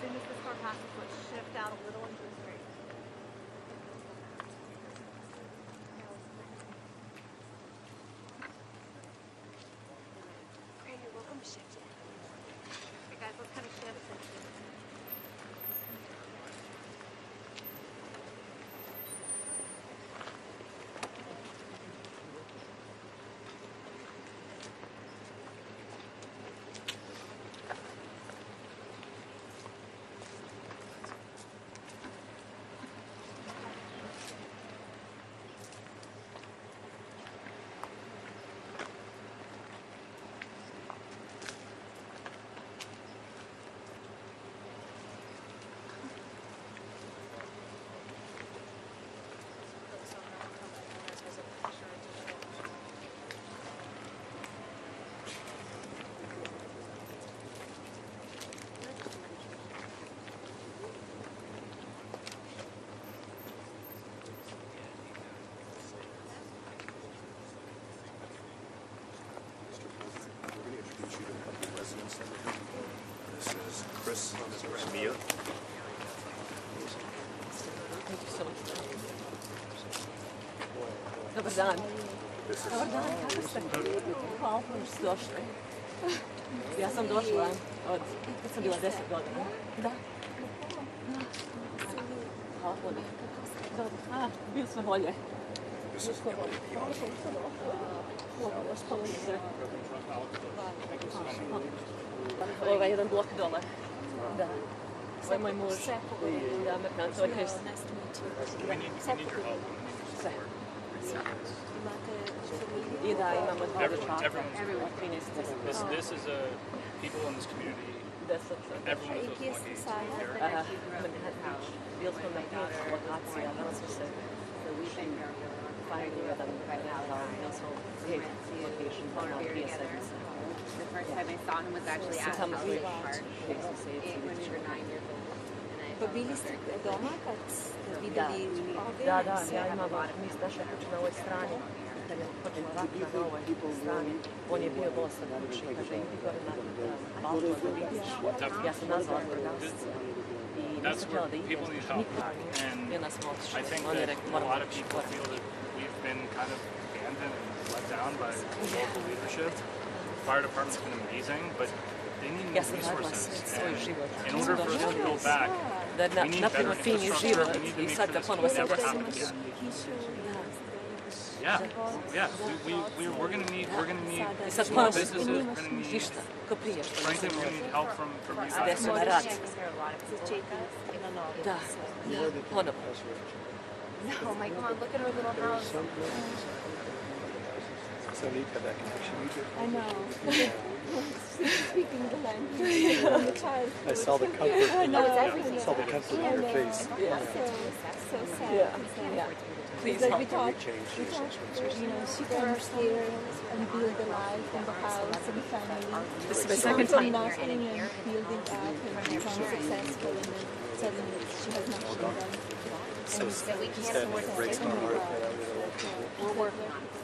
soon as this car passes, let's shift out a little into the street. Okay, you're welcome to shift it. Okay, guys, let's kind of shift. This is Chris. This is Mia. Thank you so much. Dobar dan. Dobar dan, kako ste? Hvala što ste došli. Ja sam došla od, kad sam bila 10 godina. Da. Hvala puno. Dobro. Bili smo bolje. Ovo je jedan blok dole. Da. Ovo je moj muž. Da, Amerikanca. Sve. I da, imamo dva dečaka. This is a people in this community. Everyone feels lucky to be here. Bili smo na 5 lokacija, danas smo se finding them right now. Household location on prije sedmice. The first time I saw him was actually at Pacific Park when we were 9 years old. Pa bili ste doma kad ste vidjeli ove? Da, ja imam mi naša kuća na ovoj strani. Kad je počela rat na ovoj strani, on je bio bolestan kući. Kaže, idi gore na balkon da vidiš. Ja sam nazvala vatrogasce. That's where people need help. And I think that a lot of people feel that we've been kind of abandoned and let down by local leadership. The fire department's been amazing, but they need more resources. And in order for us to go back, we need better infrastructure. We need to make sure this will never happen again. Yeah. We're gonna need small businesses. We're gonna need, frankly, we're gonna need help from you guys. Da, ponovo. No, my God, look at her little house. So neat how that connection you do. I know. Speaking the language from the child. I saw the comfort. I know. I saw the comfort in your face. Yeah. So sad. Yeah. Please like help. we talked, you know, she comes here and build a life in the house and family. This is my She second comes from time. nothing and building up and become successful, and then suddenly she has nothing done. So sad. It breaks my heart. We're working on it.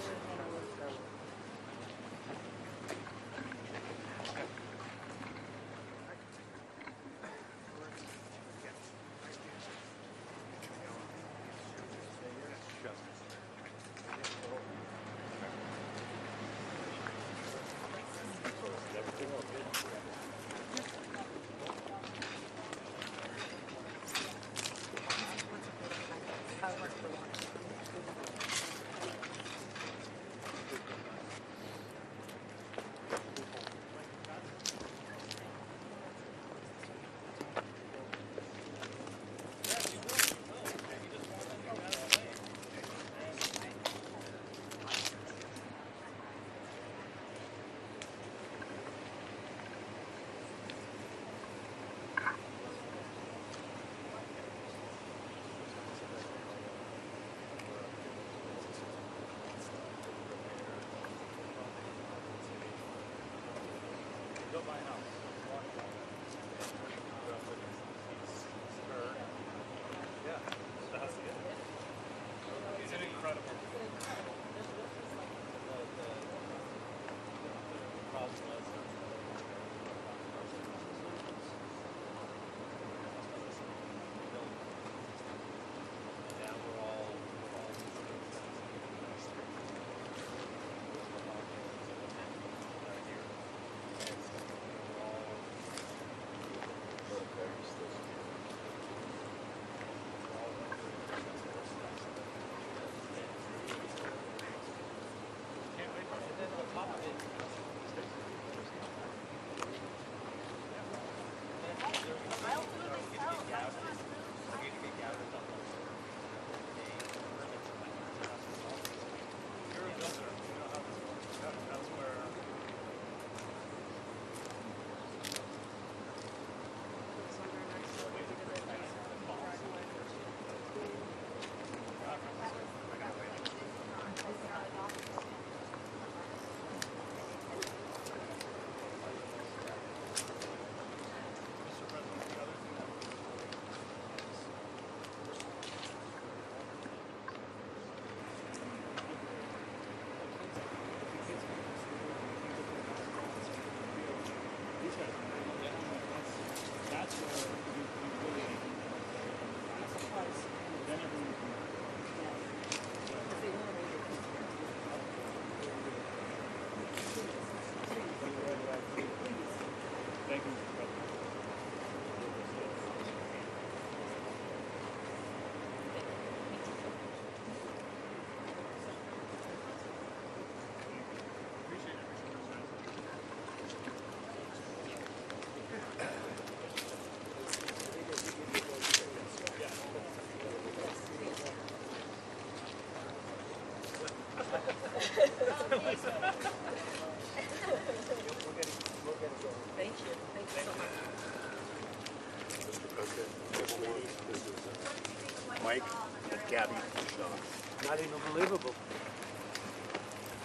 Mike and Gabby Shaw. Not even believable.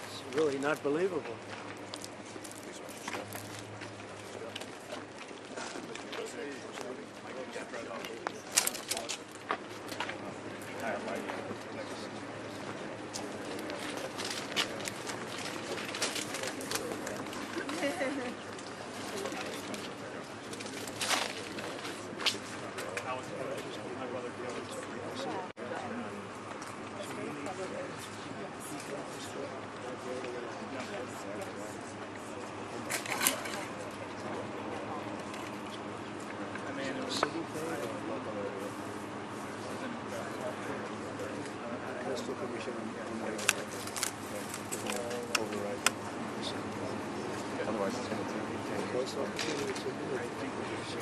It's really not believable. Please watch your step. Mr. President, Mike and Gabby Shaw. Hi, Mike. Otherwise, it's going to take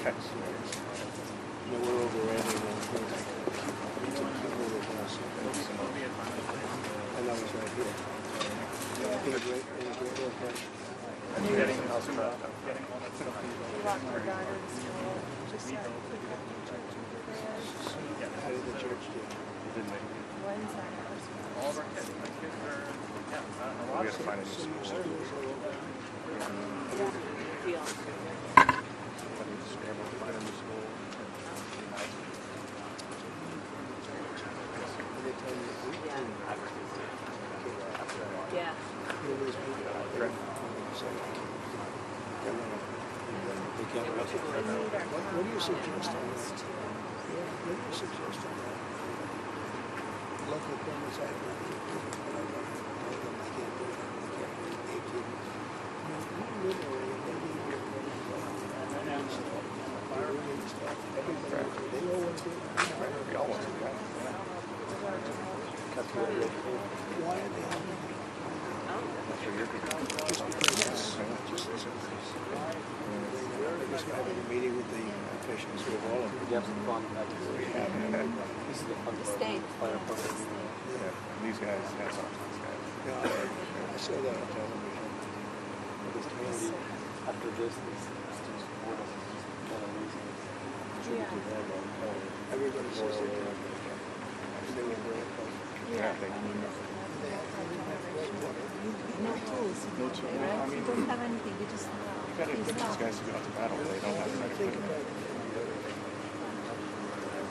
text. No, we're overriding on and that was right here. And you getting else from that? How did the church do? Didn't they? All of our kids, my kids are, yeah, a lot We of have to find a new school. Deal. But we scrambled to find a new school. Yeah. What do you suggest on this? What do you suggest on that? Local permits, I can't do it. I can't do it. They all want to do it. We all want to do that. Why are they having it? That's what you're doing. Just because it's just this. I just having a meeting with the officials who have all of them. You have some fun. This is the fun part. State. Fire program. Yeah. These guys, hats off to these guys. Yeah, I saw that on television. This community, after this, students support us. It's just kind of amazing. Everybody says they're doing it. They were very close. Yeah, they No tools, no tools, right? You don't have anything, you just You gotta equip these guys to go out to battle. They don't have the right Think equipment. about it.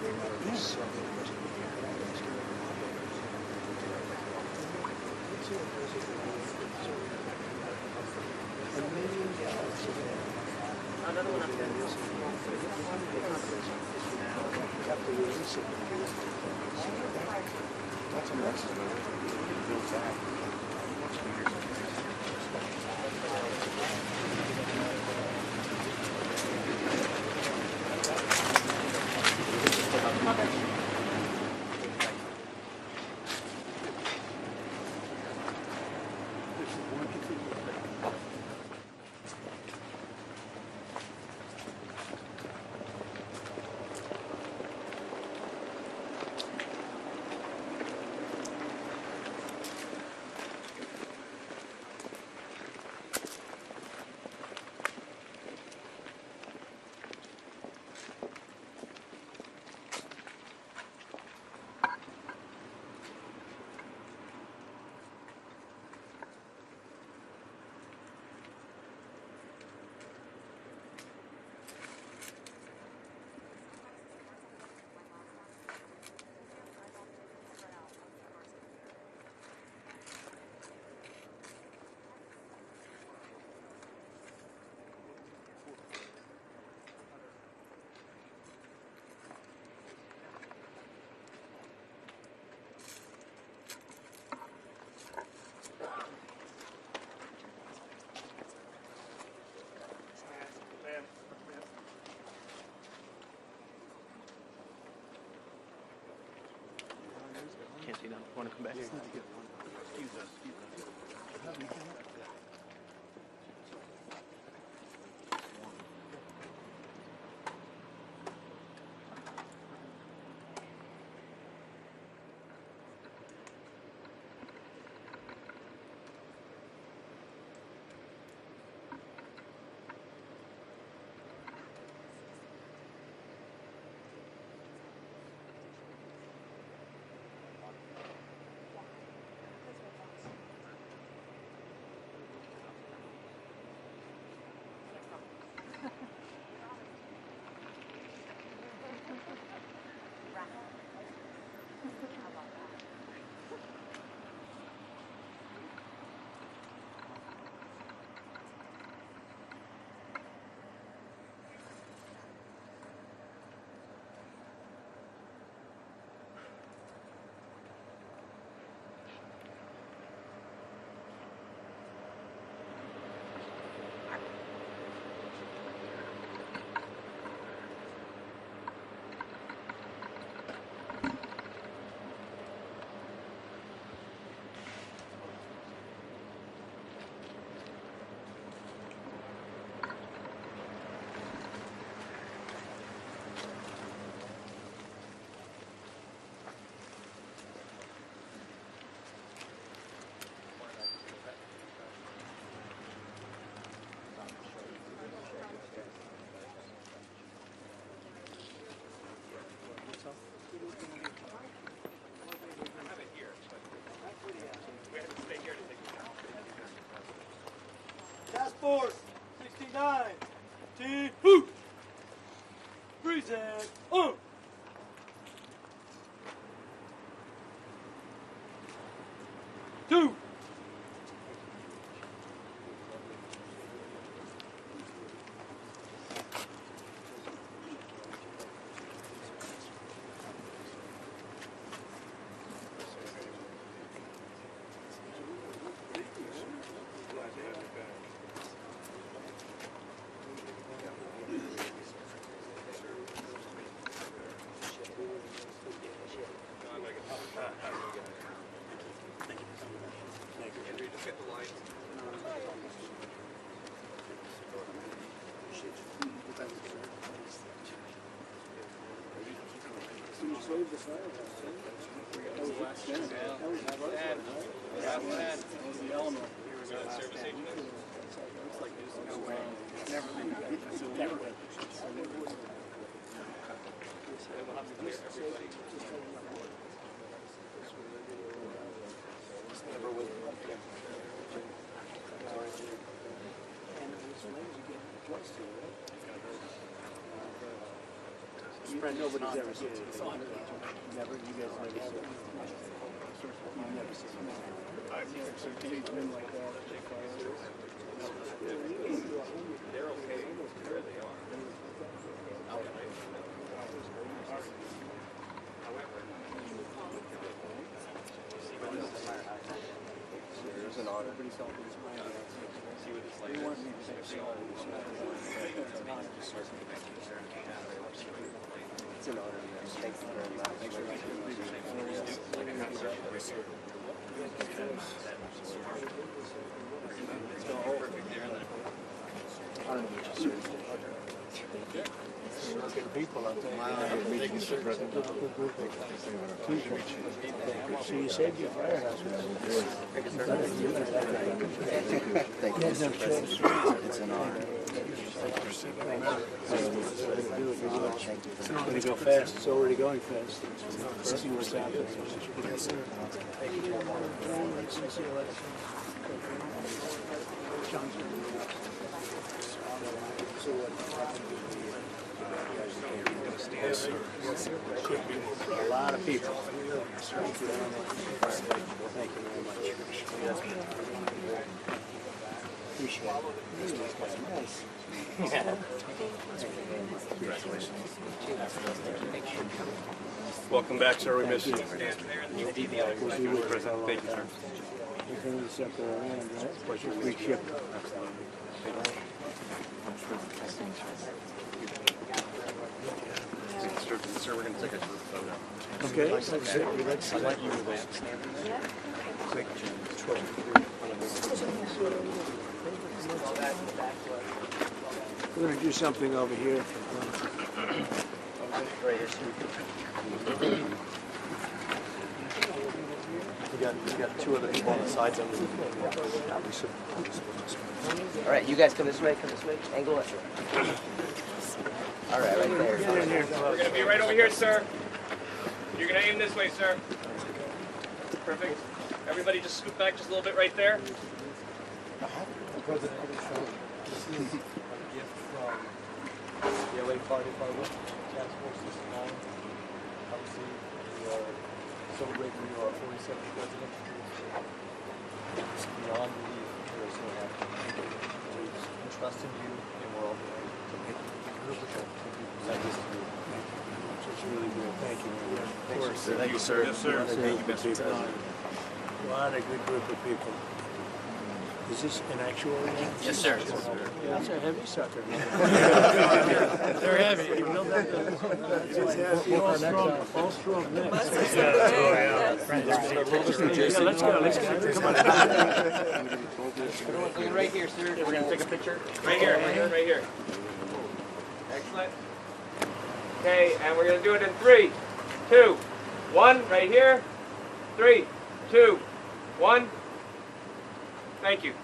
There might be something that you can ask you. $1 million Another one up there. have to release it. That's a mess. Build that. Can't see now. Want to come back? Music! Two! Nobody's ever seen it. Never, you guys never seen it. You've never seen it. Like that. They're okay where they are. There's an honor. See what it's like. It's an honor. Thank you very much. People out there. So you saved your firehouse. Thank you, Mr. President. It's an honor. It's going to go fast. It's already going fast. Let's see what's happening. Yes, sir. Yes, sir. Yes, sir. A lot of people. Thank you very much. Appreciate it. Nice. Welcome back, sir. We miss you. Thank you, sir. Everything is circle around, right? Free ship. Sir, we're going to take a group photo. Okay. I'd like you to quick. We're going to do something over here. We got two other people on the sides of it. All right, you guys come this way, angle it. All right, right there. We're going to be right over here, sir. You're going to aim this way, sir. Perfect. Everybody just scoot back just a little bit right there. This is a gift from the LA Fire Department, Task Force 69. Obviously, we are celebrating our 47th president. It's beyond belief we're so happy. We trust in you, and we're all there to make it beautiful. It's really good. Thank you. Of course. Thank you, sir. Yes, sir. Thank you, Mr. President. A lot of good group of people. Is this an actual one? Yes, sir. That's a heavy sucker. They're heavy. You know that. All strong necks. Let's go. Come on. Right here, sir. We're going to take a picture. Right here. Excellent. Okay, and we're going to do it in 3, 2, 1. Right here. 3, 2, 1. Thank you.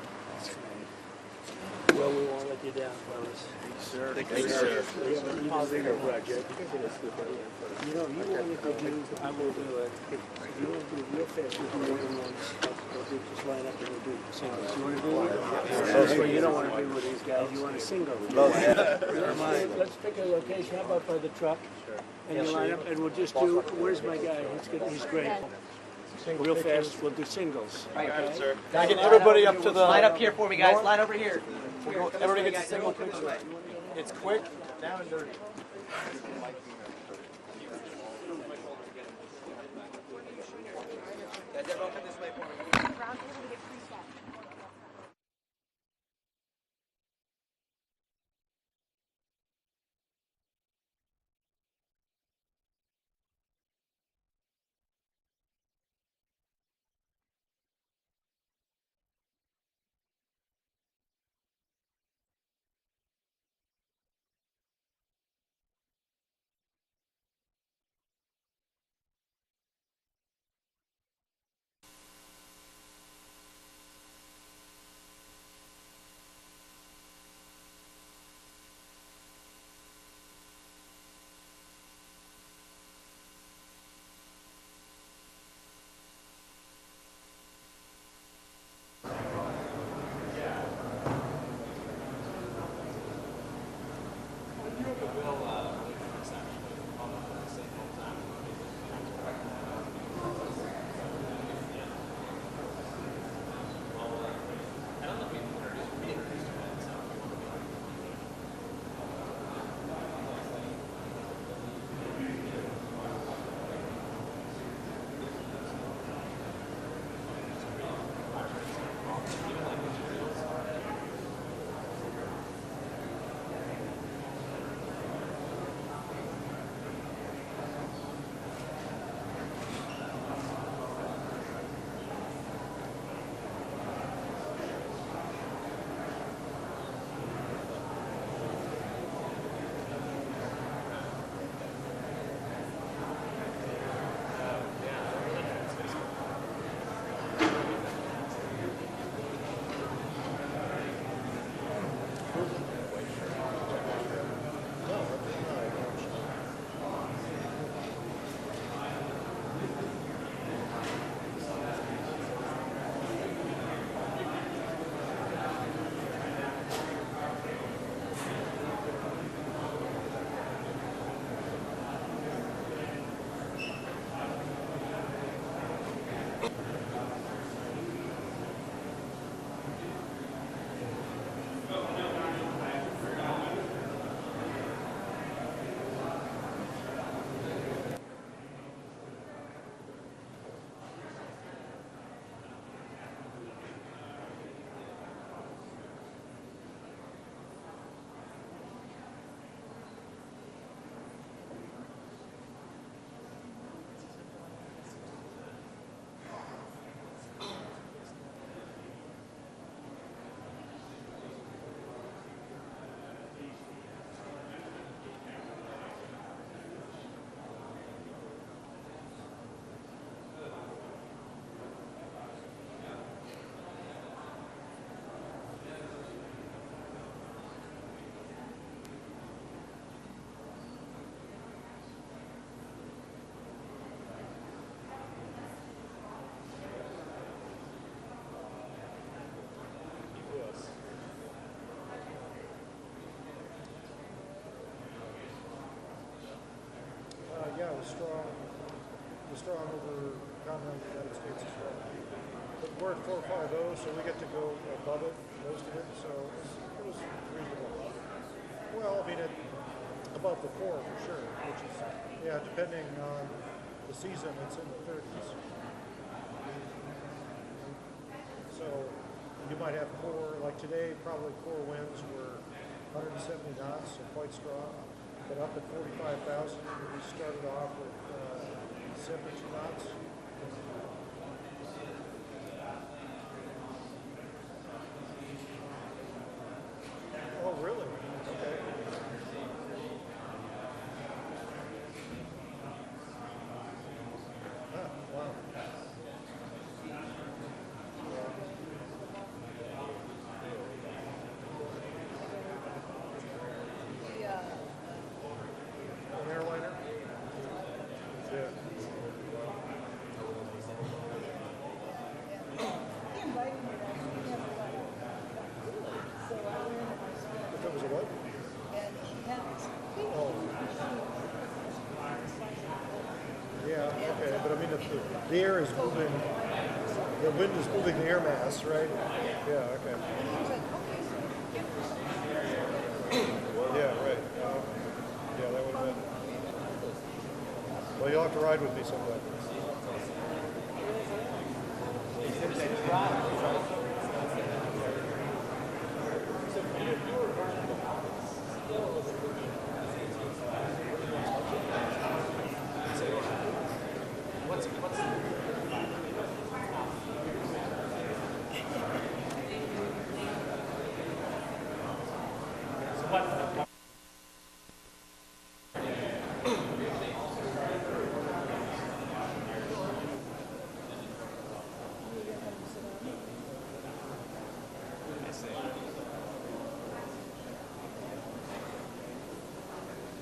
Well, we won't let you down, fellas. Sir. Thank you, sir. We have a positive project. You know, you want to do, I will do it. If you want to do real fast, we can do it in one. group just line up and we'll do singles. You want to do it? That's what you don't want to do with these guys. You want a single. Let's pick a location. How about by the truck? And you line up, and we'll just do. Where's my guy? He's great. Real fast. We'll do singles. Right, sir. Can I get everybody up to the... Line up here for me, guys. Line over here. Everybody gets a single picture. It's quick, down and dirty. Yeah, we're strong over continental United States as well. But we're at 450, so we get to go above it, most of it, so it was reasonable. Well, I mean, above the core for sure, which is, yeah, depending on the season, it's in the 30s. So you might have core, like today, probably core winds were 170 knots, so quite strong. But up at 45,000, we started off with 72 knots. Oh, really? Okay. Ah, wow. An airliner? Yeah. Okay, but I mean, if the air is moving, the wind is moving the air mass, right? Yeah, okay. Yeah, right. Yeah, that would have been. Well, you'll have to ride with me sometime.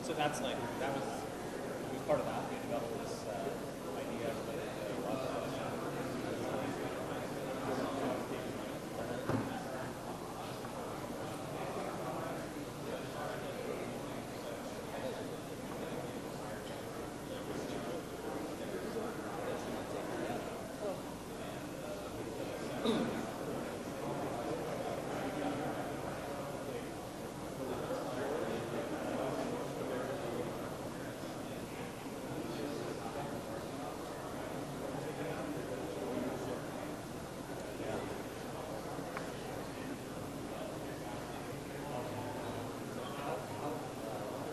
So that's like, that was part of that. We developed this idea of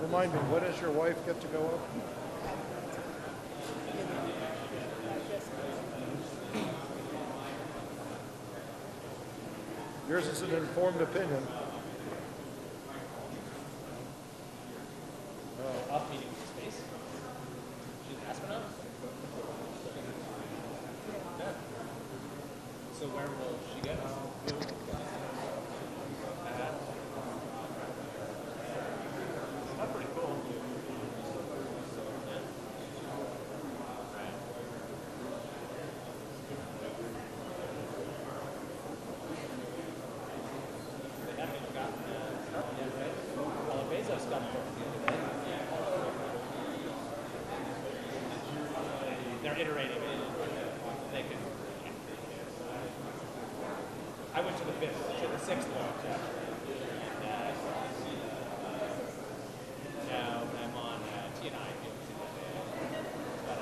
Remind me, when does your wife get to go up? Yours is an informed opinion. up meeting space. She's an astronaut? Yeah. So where will she go? That's pretty cool. They haven't even gotten started yet, right? Well, Bezos got booked the other day. They're iterating it. They can. I went to the sixth launch actually. And, no, I'm on T&I. But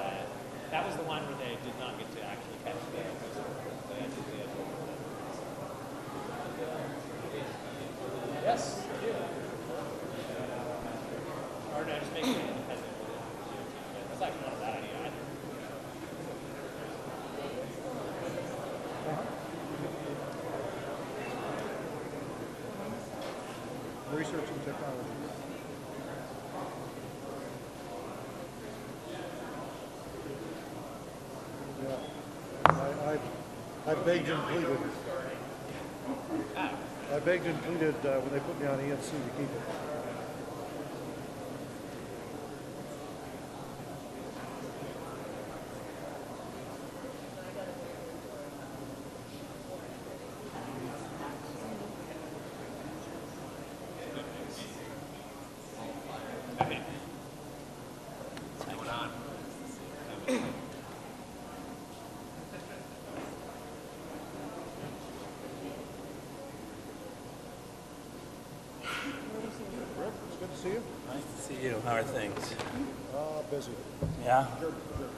that was the one where they did not get to actually catch the Yes, I do. Or no, just make it independent. That's actually not a bad idea either. Research and technology. Yeah. I begged and pleaded. I begged and pleaded when they put me on ENC to keep it. Okay. What's going on? Rick, it's good to see you. Nice to see you. How are things? Busy. Yeah? Good, good.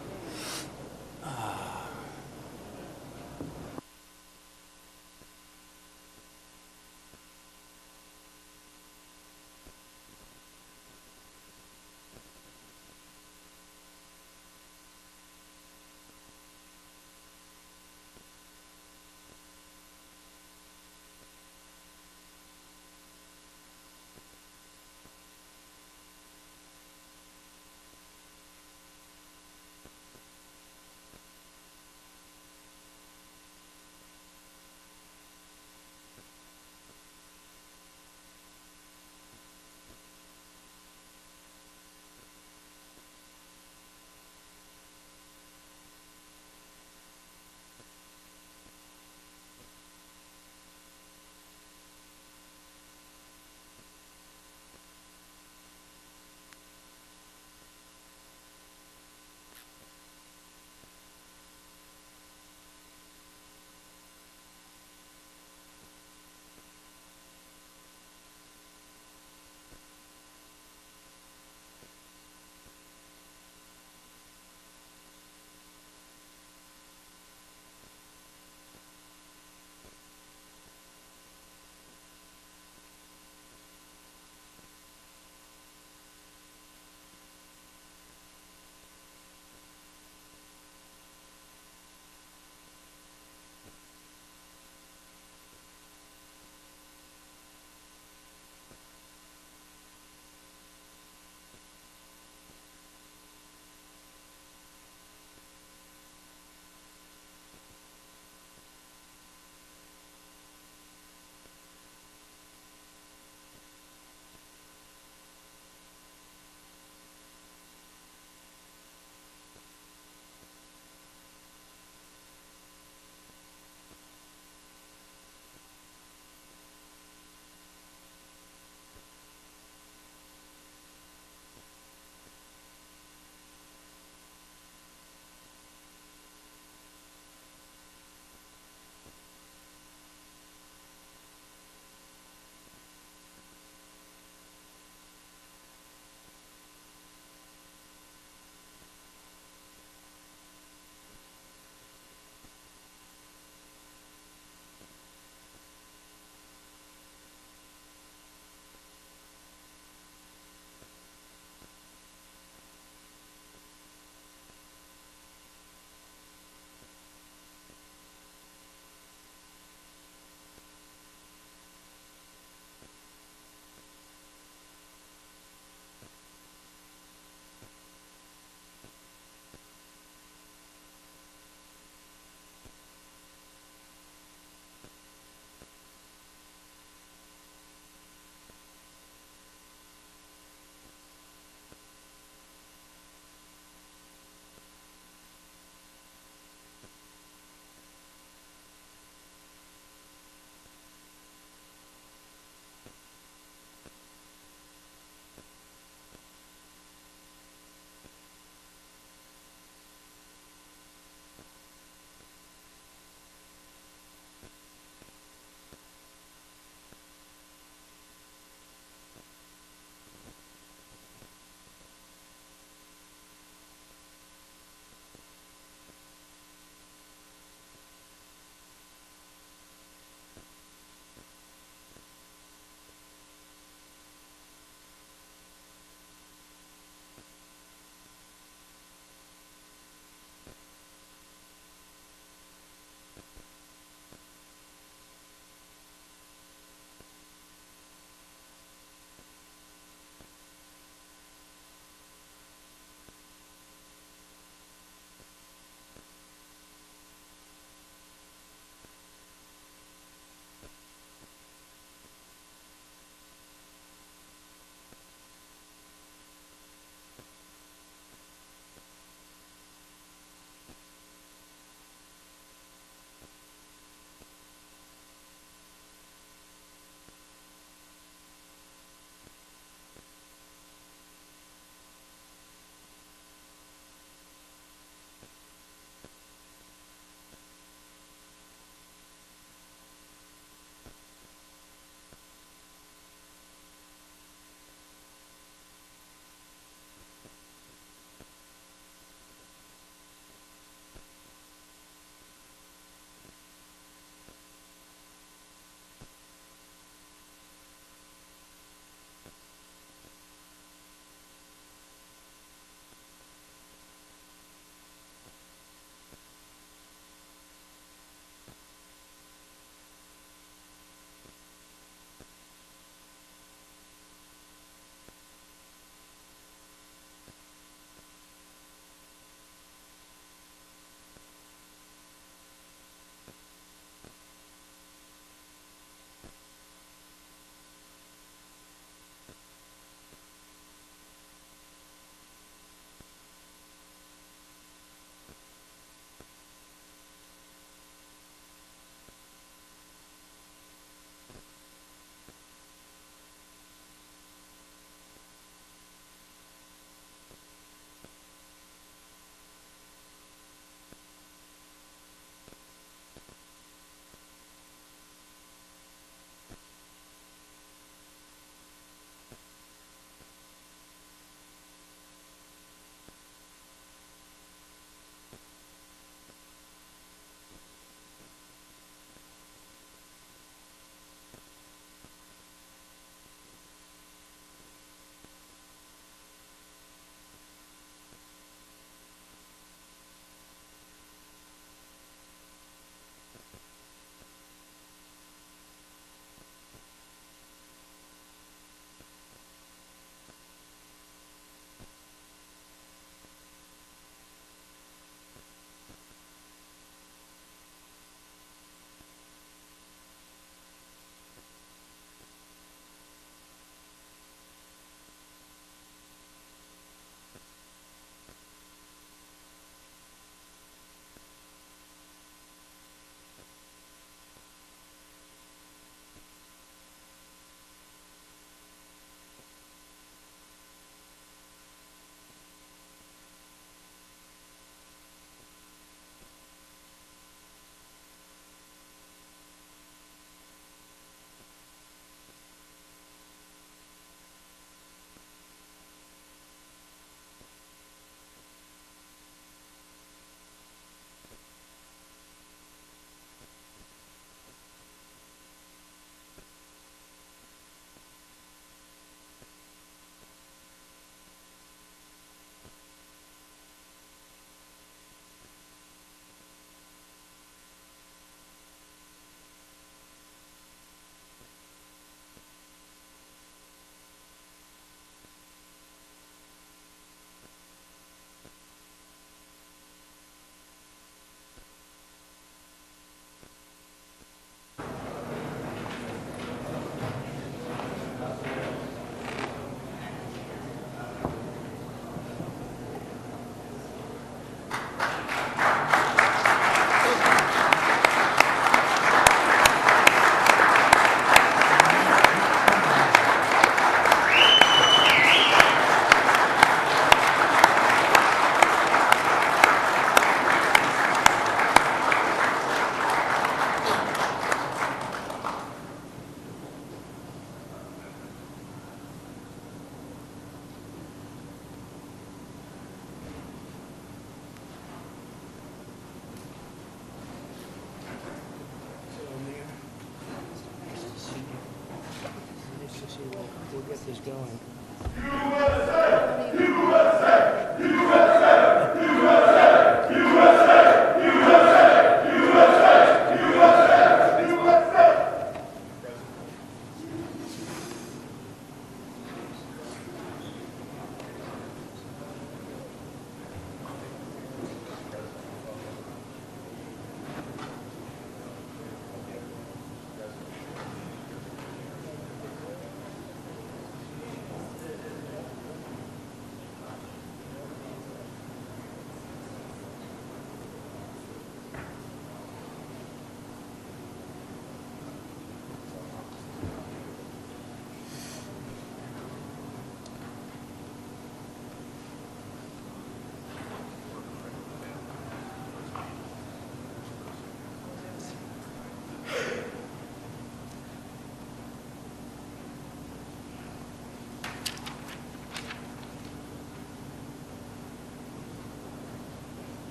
going.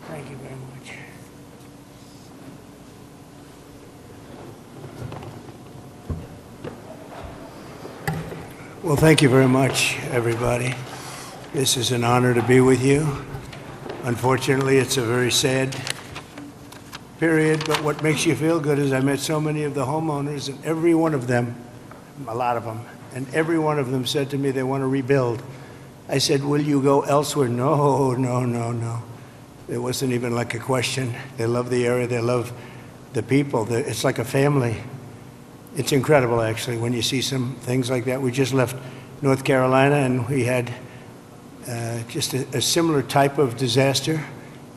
Thank you very much. Well, thank you very much, everybody. This is an honor to be with you. Unfortunately, it's a very sad period, but what makes you feel good is I met so many of the homeowners, and every one of them, a lot of them, and every one of them said to me they want to rebuild. I said, will you go elsewhere? No, no, no, no. It wasn't even like a question. They love the area. They love the people. It's like a family. It's incredible, actually, when you see some things like that. We just left North Carolina, and we had just a similar type of disaster.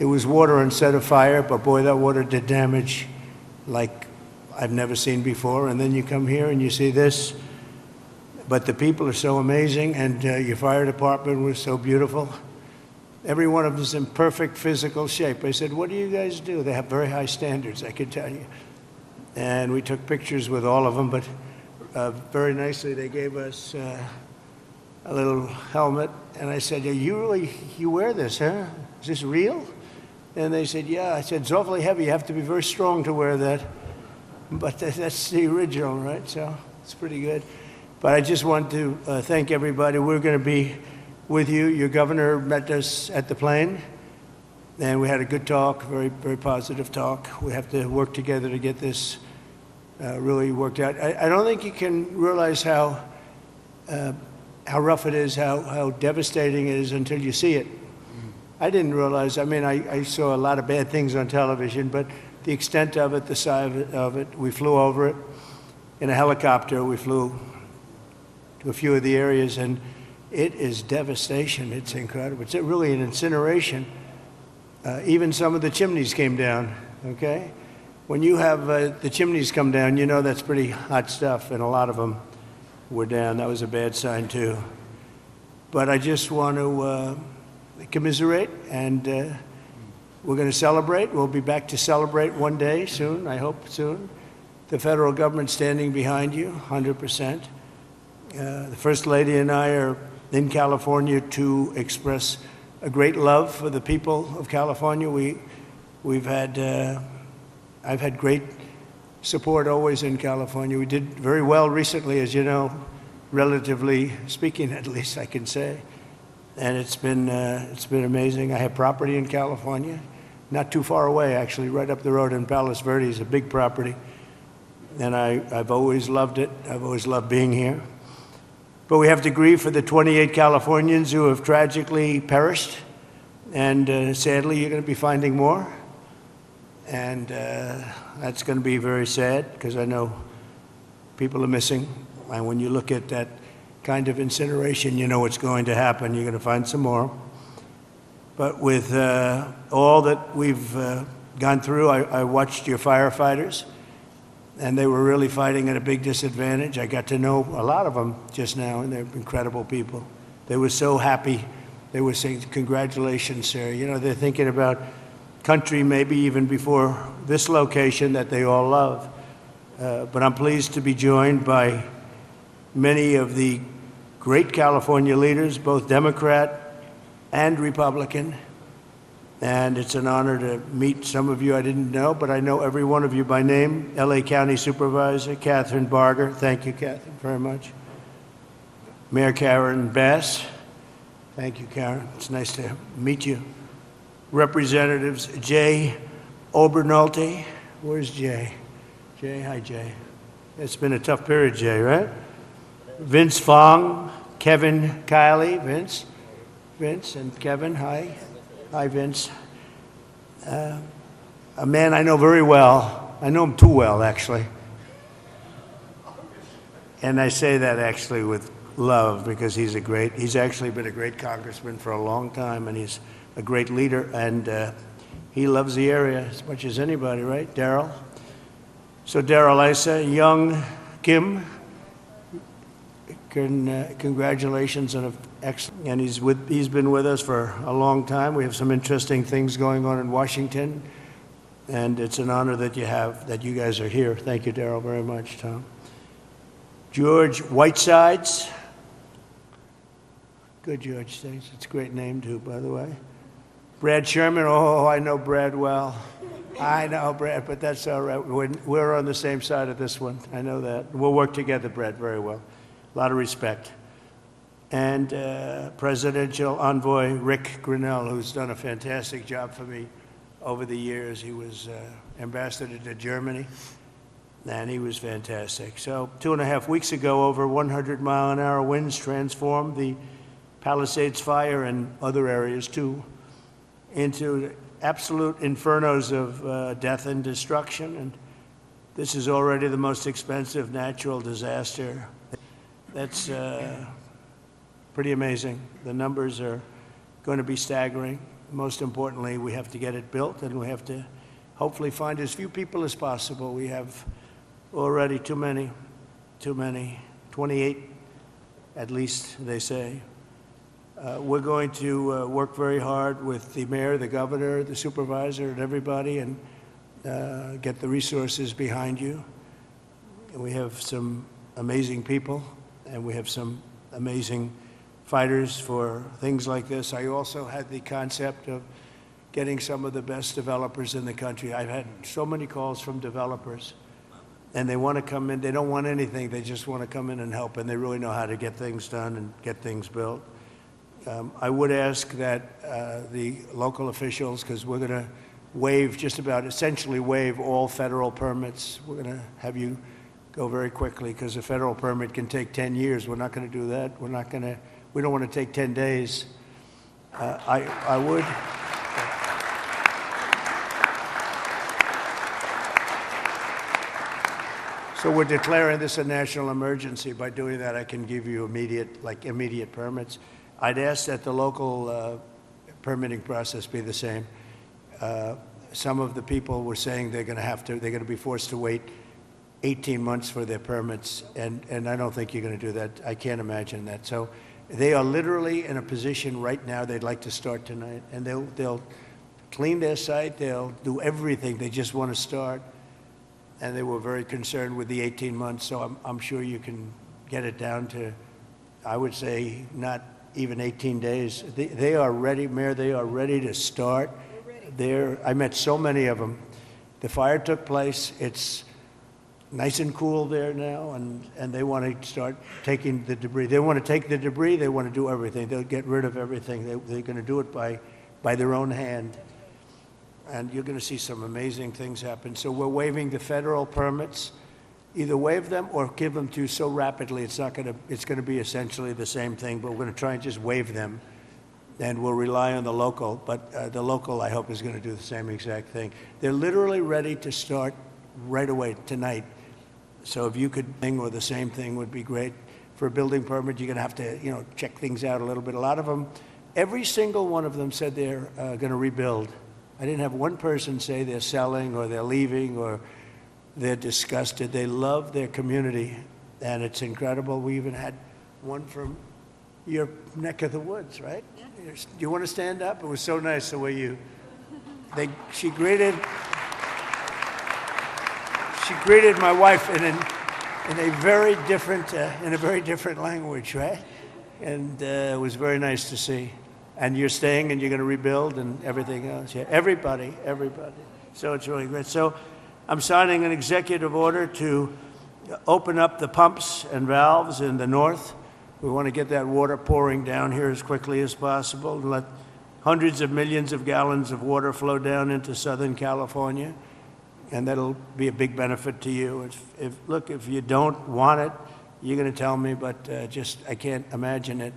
It was water instead of fire, but boy, that water did damage like I've never seen before. And then you come here and you see this. But the people are so amazing, and your fire department was so beautiful. Every one of them is in perfect physical shape. I said, what do you guys do? They have very high standards, I can tell you. And we took pictures with all of them, but very nicely they gave us a little helmet. And I said, you wear this, huh? Is this real? And they said, yeah. I said, it's awfully heavy. You have to be very strong to wear that. But that's the original, right? So it's pretty good. But I just want to thank everybody. We're going to be with you. Your governor met us at the plane, and we had a good talk, very, very positive talk. We have to work together to get this really worked out. I don't think you can realize how rough it is, how devastating it is until you see it. I didn't realize, I mean, I saw a lot of bad things on television, but the extent of it, the size of it, we flew over it in a helicopter. We flew to a few of the areas, and it is devastation. It's incredible. It's really an incineration. Even some of the chimneys came down, okay? When you have the chimneys come down, you know that's pretty hot stuff, and a lot of them were down. That was a bad sign, too. But I just want to commiserate, and we're going to celebrate. We'll be back to celebrate one day soon, I hope soon. The federal government standing behind you, 100%. The First Lady and I are in California to express a great love for the people of California. We've had, I've had great support always in California. We did very well recently, as you know, relatively speaking, at least I can say. And it's been amazing. I have property in California, not too far away, actually, right up the road in Palos Verdes, a big property. And I've always loved it. I've always loved being here. But we have to grieve for the 28 Californians who have tragically perished. And sadly, you're going to be finding more. And that's going to be very sad, because I know people are missing. And when you look at that kind of incineration, you know what's going to happen. You're going to find some more. But with all that we've gone through, I watched your firefighters. and they were really fighting at a big disadvantage. I got to know a lot of them just now, and they're incredible people. They were so happy. They were saying, congratulations, sir. You know, they're thinking about country maybe even before this location that they all love. But I'm pleased to be joined by many of the great California leaders, both Democrat and Republican. And it's an honor to meet some of you I didn't know, but I know every one of you by name. LA County Supervisor Catherine Barger. Thank you, Catherine, very much. Mayor Karen Bass. Thank you, Karen. It's nice to meet you. Representatives Jay Obernolte. Where's Jay? Jay, hi, Jay. It's been a tough period, Jay, right? Vince Fong, Kevin Kiley, Vince and Kevin, hi. Hi, Vince. A man I know very well. I know him too well, actually. And I say that actually with love because he's actually been a great congressman for a long time, and he's a great leader, and he loves the area as much as anybody, right? Daryl. So Daryl Issa, young Kim, congratulations on an excellent, and he's been with us for a long time. We have some interesting things going on in Washington, and it's an honor that you guys are here. Thank you, Daryl, very much, Tom. George Whitesides. Good, George. Thanks. It's a great name, too, by the way. Brad Sherman. Oh, I know Brad well. I know Brad, but that's all right. We're on the same side of this one. I know that. We'll work together, Brad, very well. A lot of respect. And Presidential Envoy Rick Grinnell, who's done a fantastic job for me over the years. He was ambassador to Germany, and he was fantastic. So 2.5 weeks ago, over 100-mile-an-hour winds transformed the Palisades fire and other areas, too, into absolute infernos of death and destruction. And this is already the most expensive natural disaster. That's pretty amazing. The numbers are going to be staggering. Most importantly, we have to get it built, and we have to hopefully find as few people as possible. We have already too many, 28 at least, they say. We're going to work very hard with the mayor, the governor, the supervisor, and everybody, and get the resources behind you. And we have some amazing people, and we have some amazing fighters for things like this. I also had the concept of getting some of the best developers in the country. I've had so many calls from developers, and they want to come in. They don't want anything. They just want to come in and help, and they really know how to get things done and get things built. I would ask that the local officials, because we're going to essentially waive all federal permits. We're going to have you go very quickly because a federal permit can take 10 years. We're not going to do that. We don't want to take 10 days. I would. So we're declaring this a national emergency. By doing that, I can give you immediate permits. I'd ask that the local permitting process be the same. Some of the people were saying they're going to be forced to wait 18 months for their permits, and I don't think you're going to do that. I can't imagine that. So they are literally in a position right now they'd like to start tonight, and they'll clean their site, they'll do everything. They just want to start, and they were very concerned with the 18 months, so I'm sure you can get it down to, I would say, not even 18 days. They are ready, Mayor, they are ready to start. I met so many of them. The fire took place. It's nice and cool there now, and they want to start taking the debris. They want to take the debris. They want to do everything. They'll get rid of everything. They're going to do it by their own hand. And you're going to see some amazing things happen. So we're waiving the federal permits. Either waive them or give them to you so rapidly it's going to be essentially the same thing, but we're going to try and just waive them, and we'll rely on the local. But the local, I hope, is going to do the same exact thing. They're literally ready to start right away tonight. So if you could or the same thing would be great. For a building permit, you're going to have to check things out a little bit. A lot of them, every single one of them said they're going to rebuild. I didn't have one person say they're selling or they're leaving or they're disgusted. They love their community, and it's incredible. We even had one from your neck of the woods, right? Yeah. Do you want to stand up? It was so nice the way she greeted my wife in a very different language, right? And it was very nice to see. And you're staying and you're going to rebuild and everything else. Yeah, everybody. So it's really great. So I'm signing an executive order to open up the pumps and valves in the north. We want to get that water pouring down here as quickly as possible and let hundreds of millions of gallons of water flow down into Southern California. And that'll be a big benefit to you. If you don't want it, you're going to tell me, but I can't imagine it.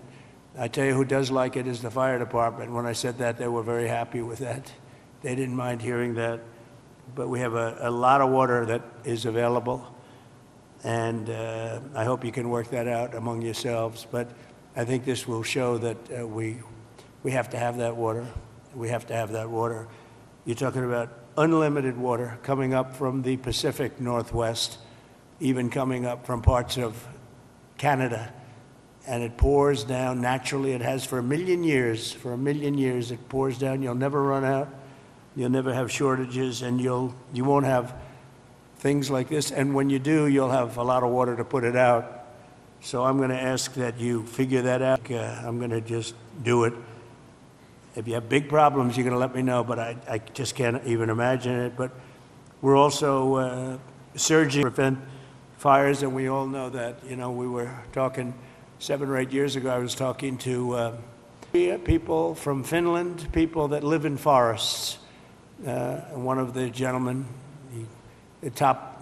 I tell you who does like it is the fire department. When I said that, they were very happy with that. They didn't mind hearing that. But we have a lot of water that is available, and I hope you can work that out among yourselves. But I think this will show that we have to have that water. We have to have that water. You're talking about unlimited water coming up from the Pacific Northwest, even coming up from parts of Canada. And it pours down naturally. It has for a million years. For a million years, it pours down. You'll never run out. You'll never have shortages, and you won't have things like this. And when you do, you'll have a lot of water to put it out. So I'm going to ask that you figure that out. I'm going to just do it. If you have big problems, you're going to let me know, but I just can't even imagine it. But we're also surging to prevent fires, and we all know that. You know, we were talking 7 or 8 years ago, I was talking to people from Finland, people that live in forests. One of the gentlemen,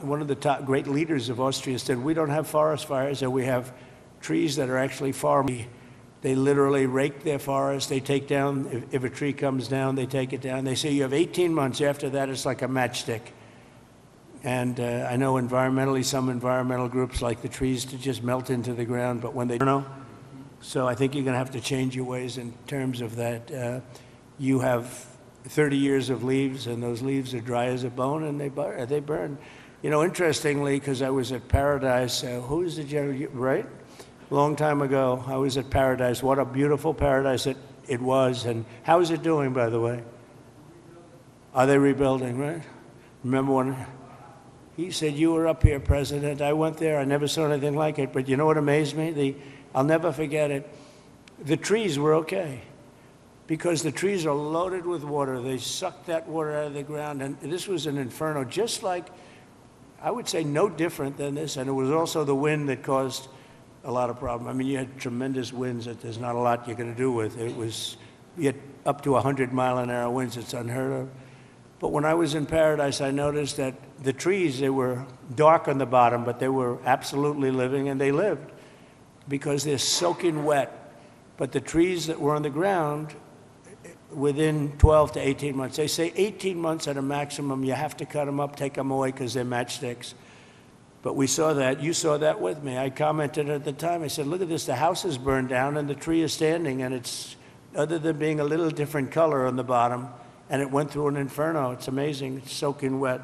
one of the top great leaders of Austria said, we don't have forest fires, and we have trees that are actually farmed. They literally rake their forest. They take down, if a tree comes down, they take it down. They say you have 18 months. After that, it's like a matchstick. And I know environmentally, some environmental groups like the trees to just melt into the ground, but when they don't know. So I think you're going to have to change your ways in terms of that. You have 30 years of leaves, and those leaves are dry as a bone, and they burn. You know, interestingly, because I was at Paradise, who is the general, right? A long time ago, I was at Paradise. What a beautiful paradise it was. And how is it doing, by the way? Are they rebuilding, right? Remember when he said, you were up here, President. I went there. I never saw anything like it. But you know what amazed me? I'll never forget it. The trees were okay because the trees are loaded with water. They sucked that water out of the ground. And this was an inferno, just like, I would say, no different than this. And it was also the wind that caused a lot of problems. I mean, you had tremendous winds that there's not a lot you're going to do with. You had up to 100-mile-an-hour winds. It's unheard of. But when I was in Paradise, I noticed that the trees, they were dark on the bottom, but they were absolutely living, and they lived because they're soaking wet. But the trees that were on the ground, within 12 to 18 months, they say 18 months at a maximum, you have to cut them up, take them away because they're matchsticks. But we saw that. You saw that with me. I commented at the time. I said, look at this. The house is burned down, and the tree is standing, and it's, other than being a little different color on the bottom, and it went through an inferno. It's amazing. It's soaking wet.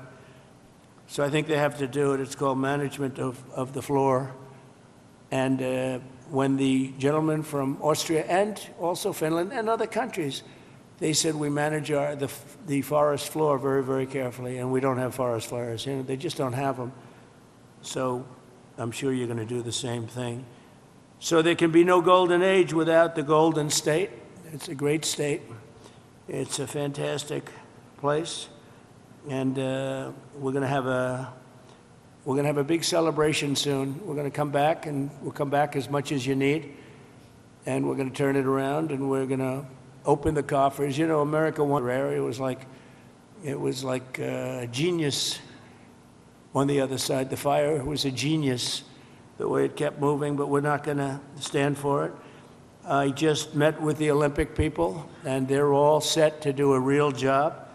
So I think they have to do it. It's called management of the floor. And when the gentleman from Austria and also Finland and other countries, they said we manage the forest floor very, very carefully, and we don't have forest fires. You know, they just don't have them. So I'm sure you're going to do the same thing. So there can be no golden age without the Golden State. It's a great state. It's a fantastic place. And we're going to have a big celebration soon. We're going to come back, and we'll come back as much as you need. And we're going to turn it around, and we're going to open the coffers. You know, America one area was like a genius. On the other side, the fire was a genius, the way it kept moving, but we're not going to stand for it. I just met with the Olympic people, and they're all set to do a real job.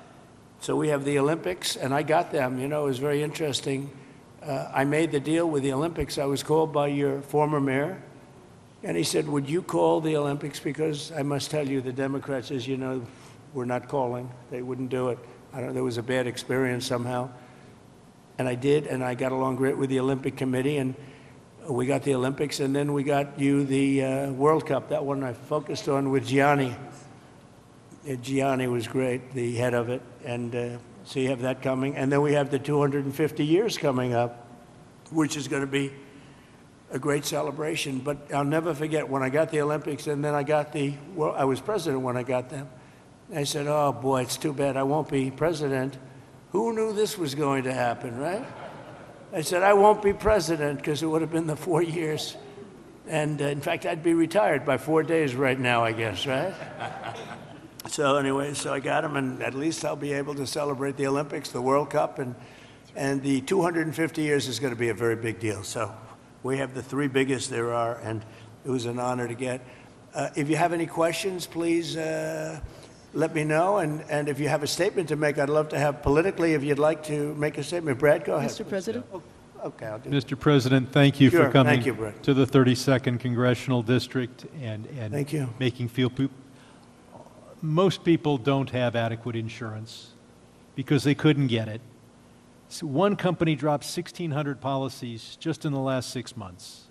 So we have the Olympics, and I got them. You know, it was very interesting. I made the deal with the Olympics. I was called by your former mayor, and he said, would you call the Olympics? Because I must tell you, the Democrats, as you know, were not calling. They wouldn't do it. There was a bad experience somehow. and I did, and I got along great with the Olympic Committee, and we got the Olympics, and then we got you the World Cup. That one I focused on with Gianni. Gianni was great, the head of it, and so you have that coming. And then we have the 250 years coming up, which is going to be a great celebration. But I'll never forget when I got the Olympics, and then I got I was president when I got them. I said, oh boy, it's too bad I won't be president. Who knew this was going to happen, right? I said, I won't be president because it would have been the 4 years. And in fact, I'd be retired by 4 days right now, I guess, right? So anyway, so I got him, and at least I'll be able to celebrate the Olympics, the World Cup, and the 250 years is going to be a very big deal. So we have the 3 biggest there are, and it was an honor to get. If you have any questions, please let me know. And if you have a statement to make, I'd love to have politically, if you'd like to make a statement. Brad, go ahead. Mr. President? Okay, I'll do Mr. President, thank you Sure, for coming thank you, Brett. to the 32nd Congressional District and Thank you. making most people don't have adequate insurance because they couldn't get it. So one company dropped 1,600 policies just in the last 6 months.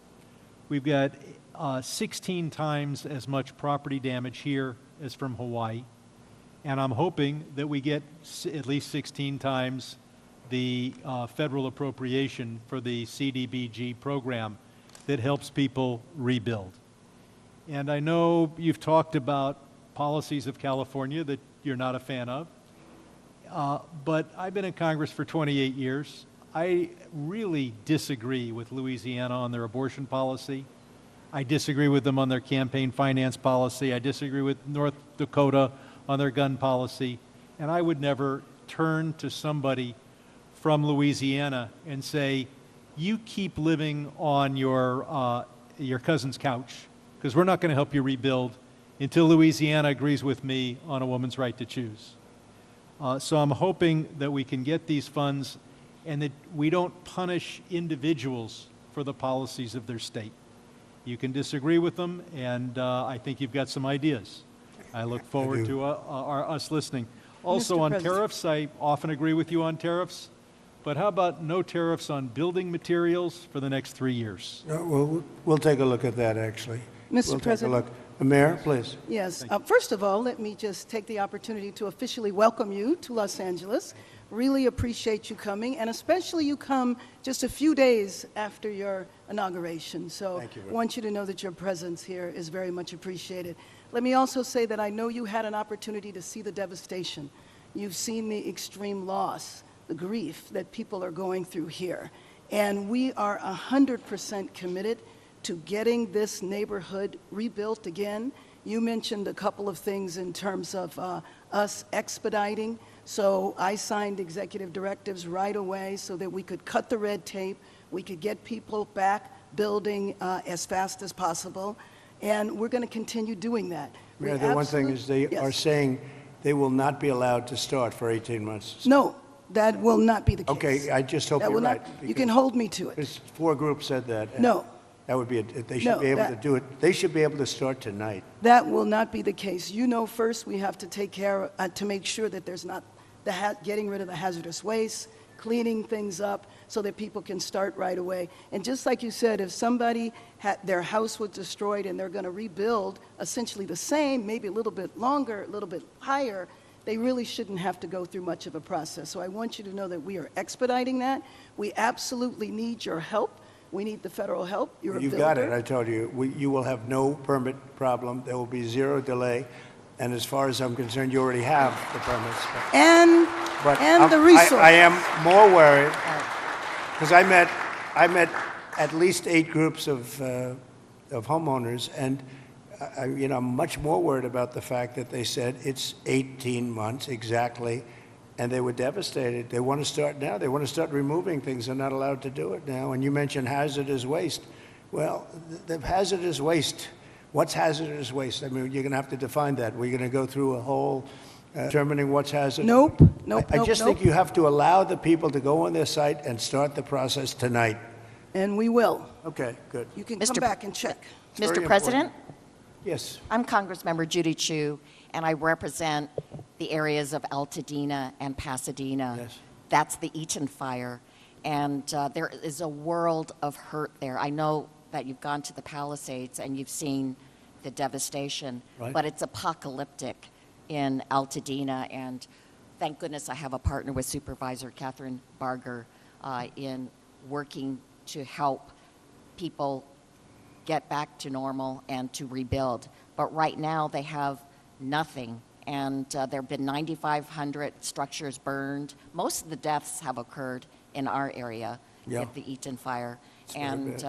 We've got 16 times as much property damage here as from Hawaii, and I'm hoping that we get at least 16 times the federal appropriation for the CDBG program that helps people rebuild. And I know you've talked about policies of California that you're not a fan of, but I've been in Congress for 28 years. I really disagree with Louisiana on their abortion policy. I disagree with them on their campaign finance policy. I disagree with North Dakota on their gun policy. And I would never turn to somebody from Louisiana and say, you keep living on your cousin's couch, because we're not going to help you rebuild until Louisiana agrees with me on a woman's right to choose. So I'm hoping that we can get these funds and that we don't punish individuals for the policies of their state. You can disagree with them, and I think you've got some ideas. I look forward to us listening. Also on tariffs, I often agree with you on tariffs, but how about no tariffs on building materials for the next 3 years? Well, we'll take a look at that, actually. Mr. President? Mayor, please. Yes. First of all, let me just take the opportunity to officially welcome you to Los Angeles. Really appreciate you coming, and especially you come just a few days after your inauguration. So I want you to know that your presence here is very much appreciated. Let me also say that I know you had an opportunity to see the devastation. You've seen the extreme loss, the grief that people are going through here. And we are 100% committed to getting this neighborhood rebuilt again. You mentioned a couple of things in terms of us expediting. So I signed executive directives right away so that we could cut the red tape, we could get people back building as fast as possible, and we're going to continue doing that. Mayor, the one thing is they are saying they will not be allowed to start for 18 months. No, that will not be the case. Okay, I just hope you're right. You can hold me to it. Because 4 groups said that. No. That would be, they should be able to do it. They should be able to start tonight. That will not be the case. You know, first we have to take care to make sure that there's not getting rid of the hazardous waste, cleaning things up so that people can start right away. And just like you said, if somebody their house was destroyed and they're going to rebuild essentially the same, maybe a little bit longer, a little bit higher, they really shouldn't have to go through much of a process. So I want you to know that we are expediting that. We absolutely need your help. We need the federal help. You're a builder. You've got it, I told you. You will have no permit problem. There will be 0 delay. And as far as I'm concerned, you already have the permits. And the resources. I am more worried because I met at least 8 groups of homeowners, and I'm much more worried about the fact that they said it's 18 months exactly, and they were devastated. They want to start now. They want to start removing things. They're not allowed to do it now. And you mentioned hazardous waste. Well, the hazardous waste. What's hazardous waste? I mean, you're going to have to define that. We're going to go through a whole determining what's hazardous. Nope. I just think you have to allow the people to go on their site and start the process tonight. And we will. Okay, good. You can come back and check. Mr. President? Yes. I'm Congressmember Judy Chu, and I represent the areas of Altadena and Pasadena. Yes. That's the Eaton fire. And there is a world of hurt there. I know that you've gone to the Palisades and you've seen the devastation, Right. but it's apocalyptic in Altadena. And thank goodness I have a partner with Supervisor Catherine Barger in working to help people get back to normal and to rebuild. But right now they have nothing. And there have been 9,500 structures burned. Most of the deaths have occurred in our area at the Eaton fire. And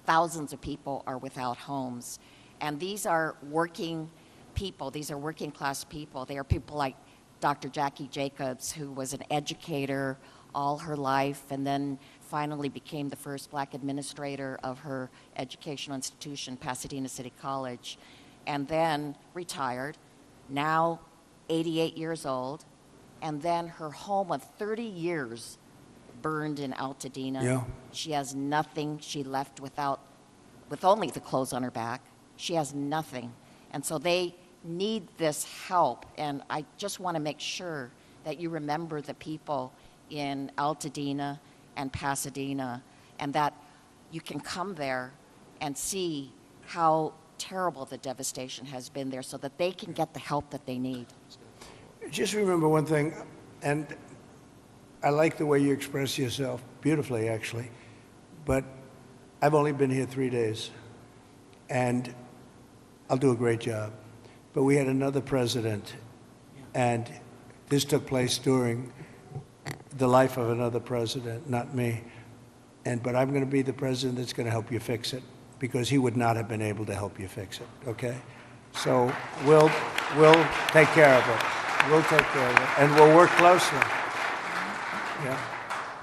thousands of people are without homes. And these are working people. These are working class people. They are people like Dr. Jackie Jacobs, who was an educator all her life and then finally became the first black administrator of her educational institution, Pasadena City College, and then retired, now 88 years old, and then her home of 30 years burned in Altadena. Yeah. She has nothing. She left with only the clothes on her back. She has nothing. And so they need this help. And I just want to make sure that you remember the people in Altadena and Pasadena, and that you can come there and see how terrible the devastation has been there so that they can get the help that they need. Just remember one thing, and I like the way you express yourself, beautifully actually, but I've only been here 3 days, and I'll do a great job. But we had another president, and this took place during the life of another president, not me. But I'm going to be the president that's going to help you fix it, because he would not have been able to help you fix it, okay? So we'll take care of it. We'll take care of it, and we'll work closely. Yeah,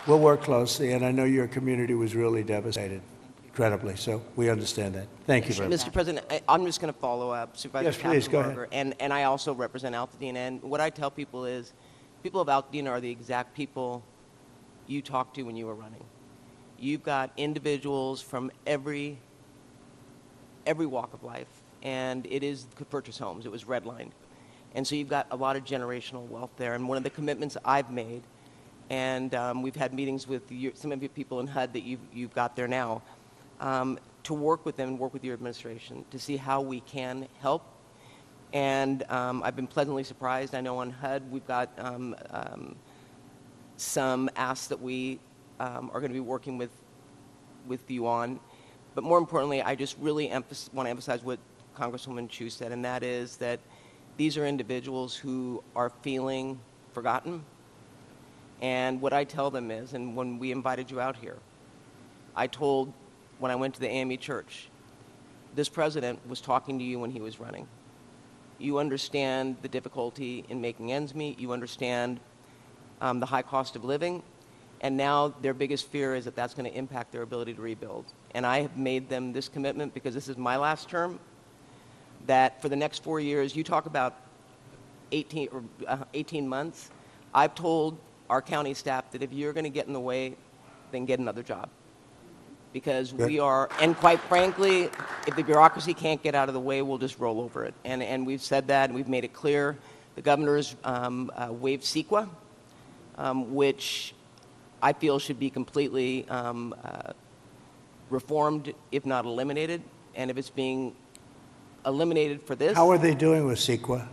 we'll work closely, and I know your community was really devastated, incredibly, so we understand that. Thank you very much. Mr. President, I'm just going to follow up. Supervisor Yes, please, go Barger, and I also represent Altadena, and what I tell people is, people of Altadena are the exact people you talked to when you were running. You've got individuals from every walk of life, and it is could purchase homes. It was redlined. And so you've got a lot of generational wealth there. And one of the commitments I've made, and we've had meetings with some of your people in HUD that you've got there now, to work with them and work with your administration to see how we can help. And I've been pleasantly surprised. I know on HUD we've got some asks that we are going to be working with you on. But more importantly, I just really want to emphasize what Congresswoman Chu said, and that is that these are individuals who are feeling forgotten. And what I tell them is, and when we invited you out here, I told, when I went to the AME church, this president was talking to you when he was running. You understand the difficulty in making ends meet. You understand the high cost of living. And now their biggest fear is that that's going to impact their ability to rebuild. And I have made them this commitment, because this is my last term, that for the next 4 years, you talk about 18 months, I've told our county staff that if you're going to get in the way, then get another job. Because we are, and quite frankly, if the bureaucracy can't get out of the way, we'll just roll over it. And we've said that, and we've made it clear. The governor's waived CEQA, which I feel should be completely reformed, if not eliminated. And if it's being eliminated for this. How are they doing with CEQA?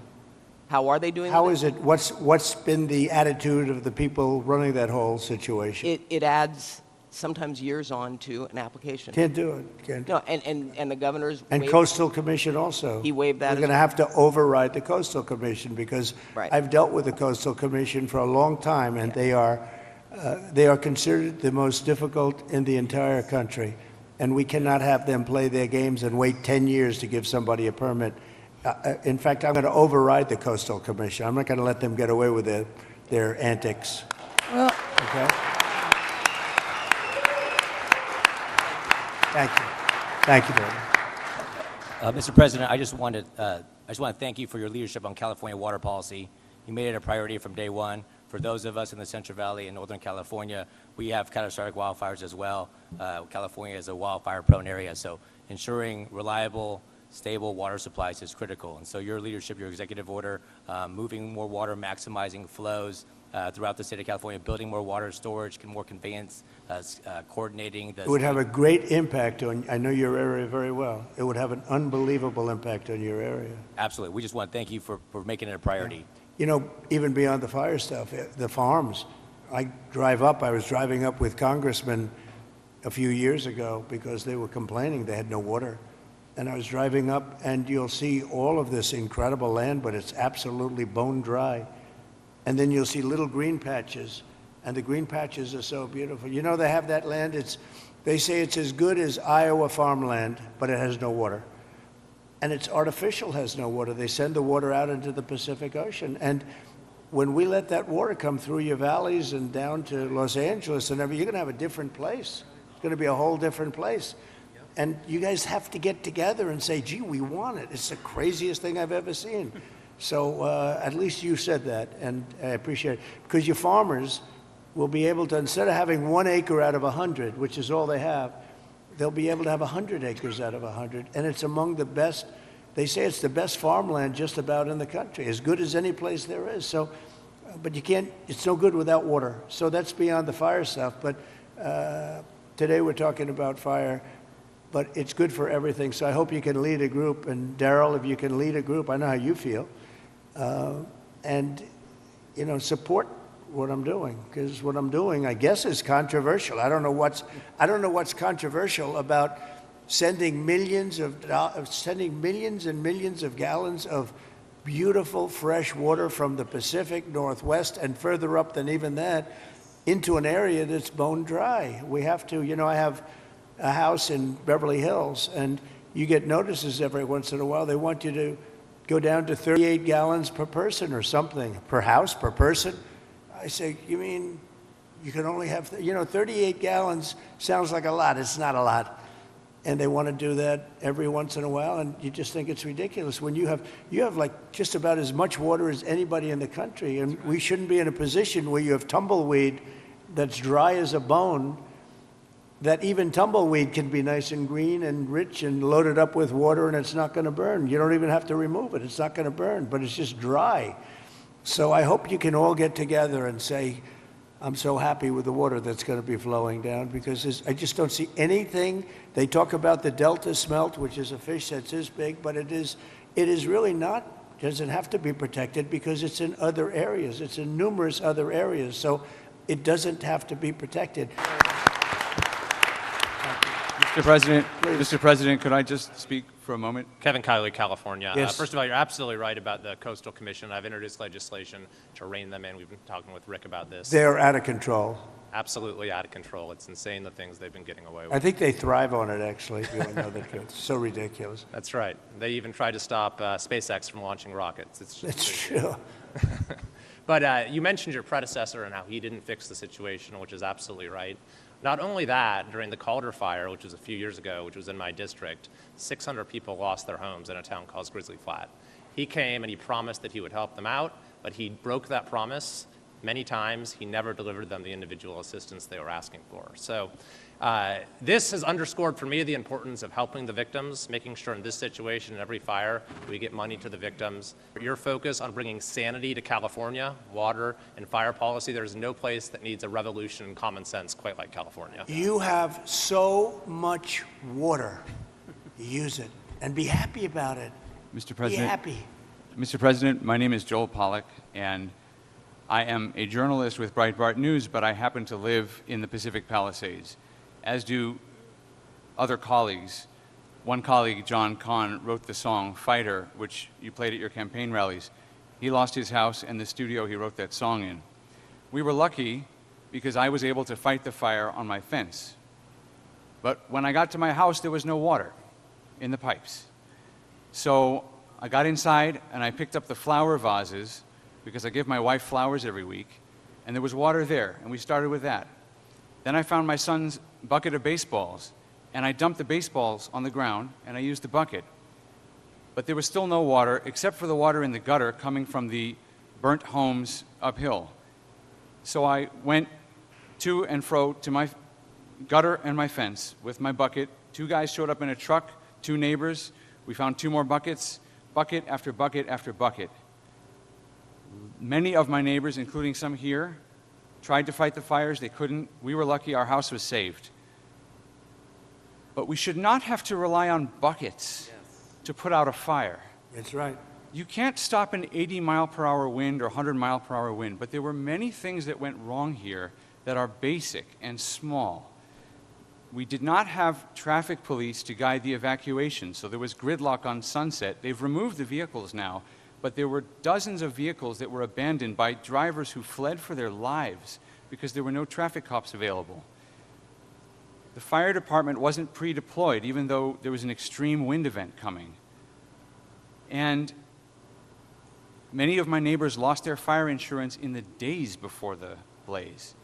How are they doing How with is it, what's been the attitude of the people running that whole situation? It adds sometimes years on to an application. Can't do it. Can't. No, and the governor's And waived, Coastal Commission also. He waived that We're as going to have to override the Coastal Commission, because I've dealt with the Coastal Commission for a long time, and they are considered the most difficult in the entire country. And we cannot have them play their games and wait 10 years to give somebody a permit. In fact, I'm going to override the Coastal Commission. I'm not going to let them get away with their antics. Well, okay. Thank you. Thank you, David. Mr. President, I just want to thank you for your leadership on California water policy. You made it a priority from day one. For those of us in the Central Valley in Northern California, we have catastrophic wildfires as well. California is a wildfire-prone area, so ensuring reliable, stable water supplies is critical. And so your leadership, your executive order, moving more water, maximizing flows, throughout the state of California, building more water storage, more conveyance, coordinating the... It would have a great impact on, I know your area very well. It would have an unbelievable impact on your area. Absolutely. We just want to thank you for making it a priority. You know, even beyond the fire stuff, the farms. I was driving up with congressmen a few years ago because they were complaining they had no water. And I was driving up, and you'll see all of this incredible land, but it's absolutely bone dry. And then you'll see little green patches, and the green patches are so beautiful. You know, they have that land, they say it's as good as Iowa farmland, but it has no water. And it's artificial, has no water. They send the water out into the Pacific Ocean. And when we let that water come through your valleys and down to Los Angeles and everything, you're going to have a different place. It's going to be a whole different place. And you guys have to get together and say, gee, we want it. It's the craziest thing I've ever seen. So at least you said that, and I appreciate it. Because your farmers will be able to, instead of having 1 acre out of 100, which is all they have, they'll be able to have 100 acres out of 100. And it's among the best, they say it's the best farmland just about in the country, as good as any place there is. So, but you can't, it's no good without water. So that's beyond the fire stuff. But today we're talking about fire. But it's good for everything. So I hope you can lead a group. And Daryl, if you can lead a group, I know how you feel. And, you know, support what I'm doing, because what I'm doing, I guess, is controversial. I don't know what's controversial about sending millions and millions of gallons of beautiful fresh water from the Pacific Northwest and further up than even that into an area that's bone dry. We have to, you know, I have a house in Beverly Hills, and you get notices every once in a while. They want you to go down to 38 gallons per person or something, per house, per person. I say, you mean you can only have, 38 gallons sounds like a lot. It's not a lot. And they want to do that every once in a while, and you just think it's ridiculous when you have like just about as much water as anybody in the country, and we shouldn't be in a position where you have tumbleweed that's dry as a bone. That even tumbleweed can be nice and green and rich and loaded up with water, and it's not going to burn. You don't even have to remove it. It's not going to burn, but it's just dry. So I hope you can all get together and say, I'm so happy with the water that's going to be flowing down, because I just don't see anything. They talk about the Delta smelt, which is a fish that's this big, but it is really not, doesn't have to be protected because it's in other areas. It's in numerous other areas. So it doesn't have to be protected. Mr. President, could I just speak for a moment? Kevin Kiley, California. Yes. First of all, you're absolutely right about the Coastal Commission. I've introduced legislation to rein them in. We've been talking with Rick about this. They're out of control. Absolutely out of control. It's insane the things they've been getting away with. I think they thrive on it, actually, if you want to know the truth. It's so ridiculous. That's right. They even tried to stop SpaceX from launching rockets. That's true. But you mentioned your predecessor and how he didn't fix the situation, which is absolutely right. Not only that, during the Calder fire, which was a few years ago, which was in my district, 600 people lost their homes in a town called Grizzly Flat. He came and he promised that he would help them out, but he broke that promise many times. He never delivered them the individual assistance they were asking for. So this has underscored for me the importance of helping the victims, making sure in this situation, in every fire, we get money to the victims. Your focus on bringing sanity to California, water and fire policy, there's no place that needs a revolution in common sense quite like California. You have so much water. Use it and be happy about it. Mr. President, be happy. Mr. President, my name is Joel Pollack, and I am a journalist with Breitbart News, but I happen to live in the Pacific Palisades, as do other colleagues. One colleague, John Kahn, wrote the song Fighter, which you played at your campaign rallies. He lost his house and the studio he wrote that song in. We were lucky because I was able to fight the fire on my fence. But when I got to my house, there was no water in the pipes. So I got inside and I picked up the flower vases, because I give my wife flowers every week, and there was water there, and we started with that. Then I found my son's bucket of baseballs, and I dumped the baseballs on the ground, and I used the bucket. But there was still no water, except for the water in the gutter coming from the burnt homes uphill. So I went to and fro to my gutter and my fence with my bucket. 2 guys showed up in a truck, 2 neighbors. We found 2 more buckets, bucket after bucket after bucket. Many of my neighbors, including some here, tried to fight the fires. They couldn't. We were lucky our house was saved. But we should not have to rely on buckets to put out a fire. That's right. You can't stop an 80-mile-per-hour wind or 100-mile-per-hour wind, but there were many things that went wrong here that are basic and small. We did not have traffic police to guide the evacuation, so there was gridlock on Sunset. They've removed the vehicles now, but there were dozens of vehicles that were abandoned by drivers who fled for their lives because there were no traffic cops available. The fire department wasn't pre-deployed, even though there was an extreme wind event coming. And many of my neighbors lost their fire insurance in the days before the blaze.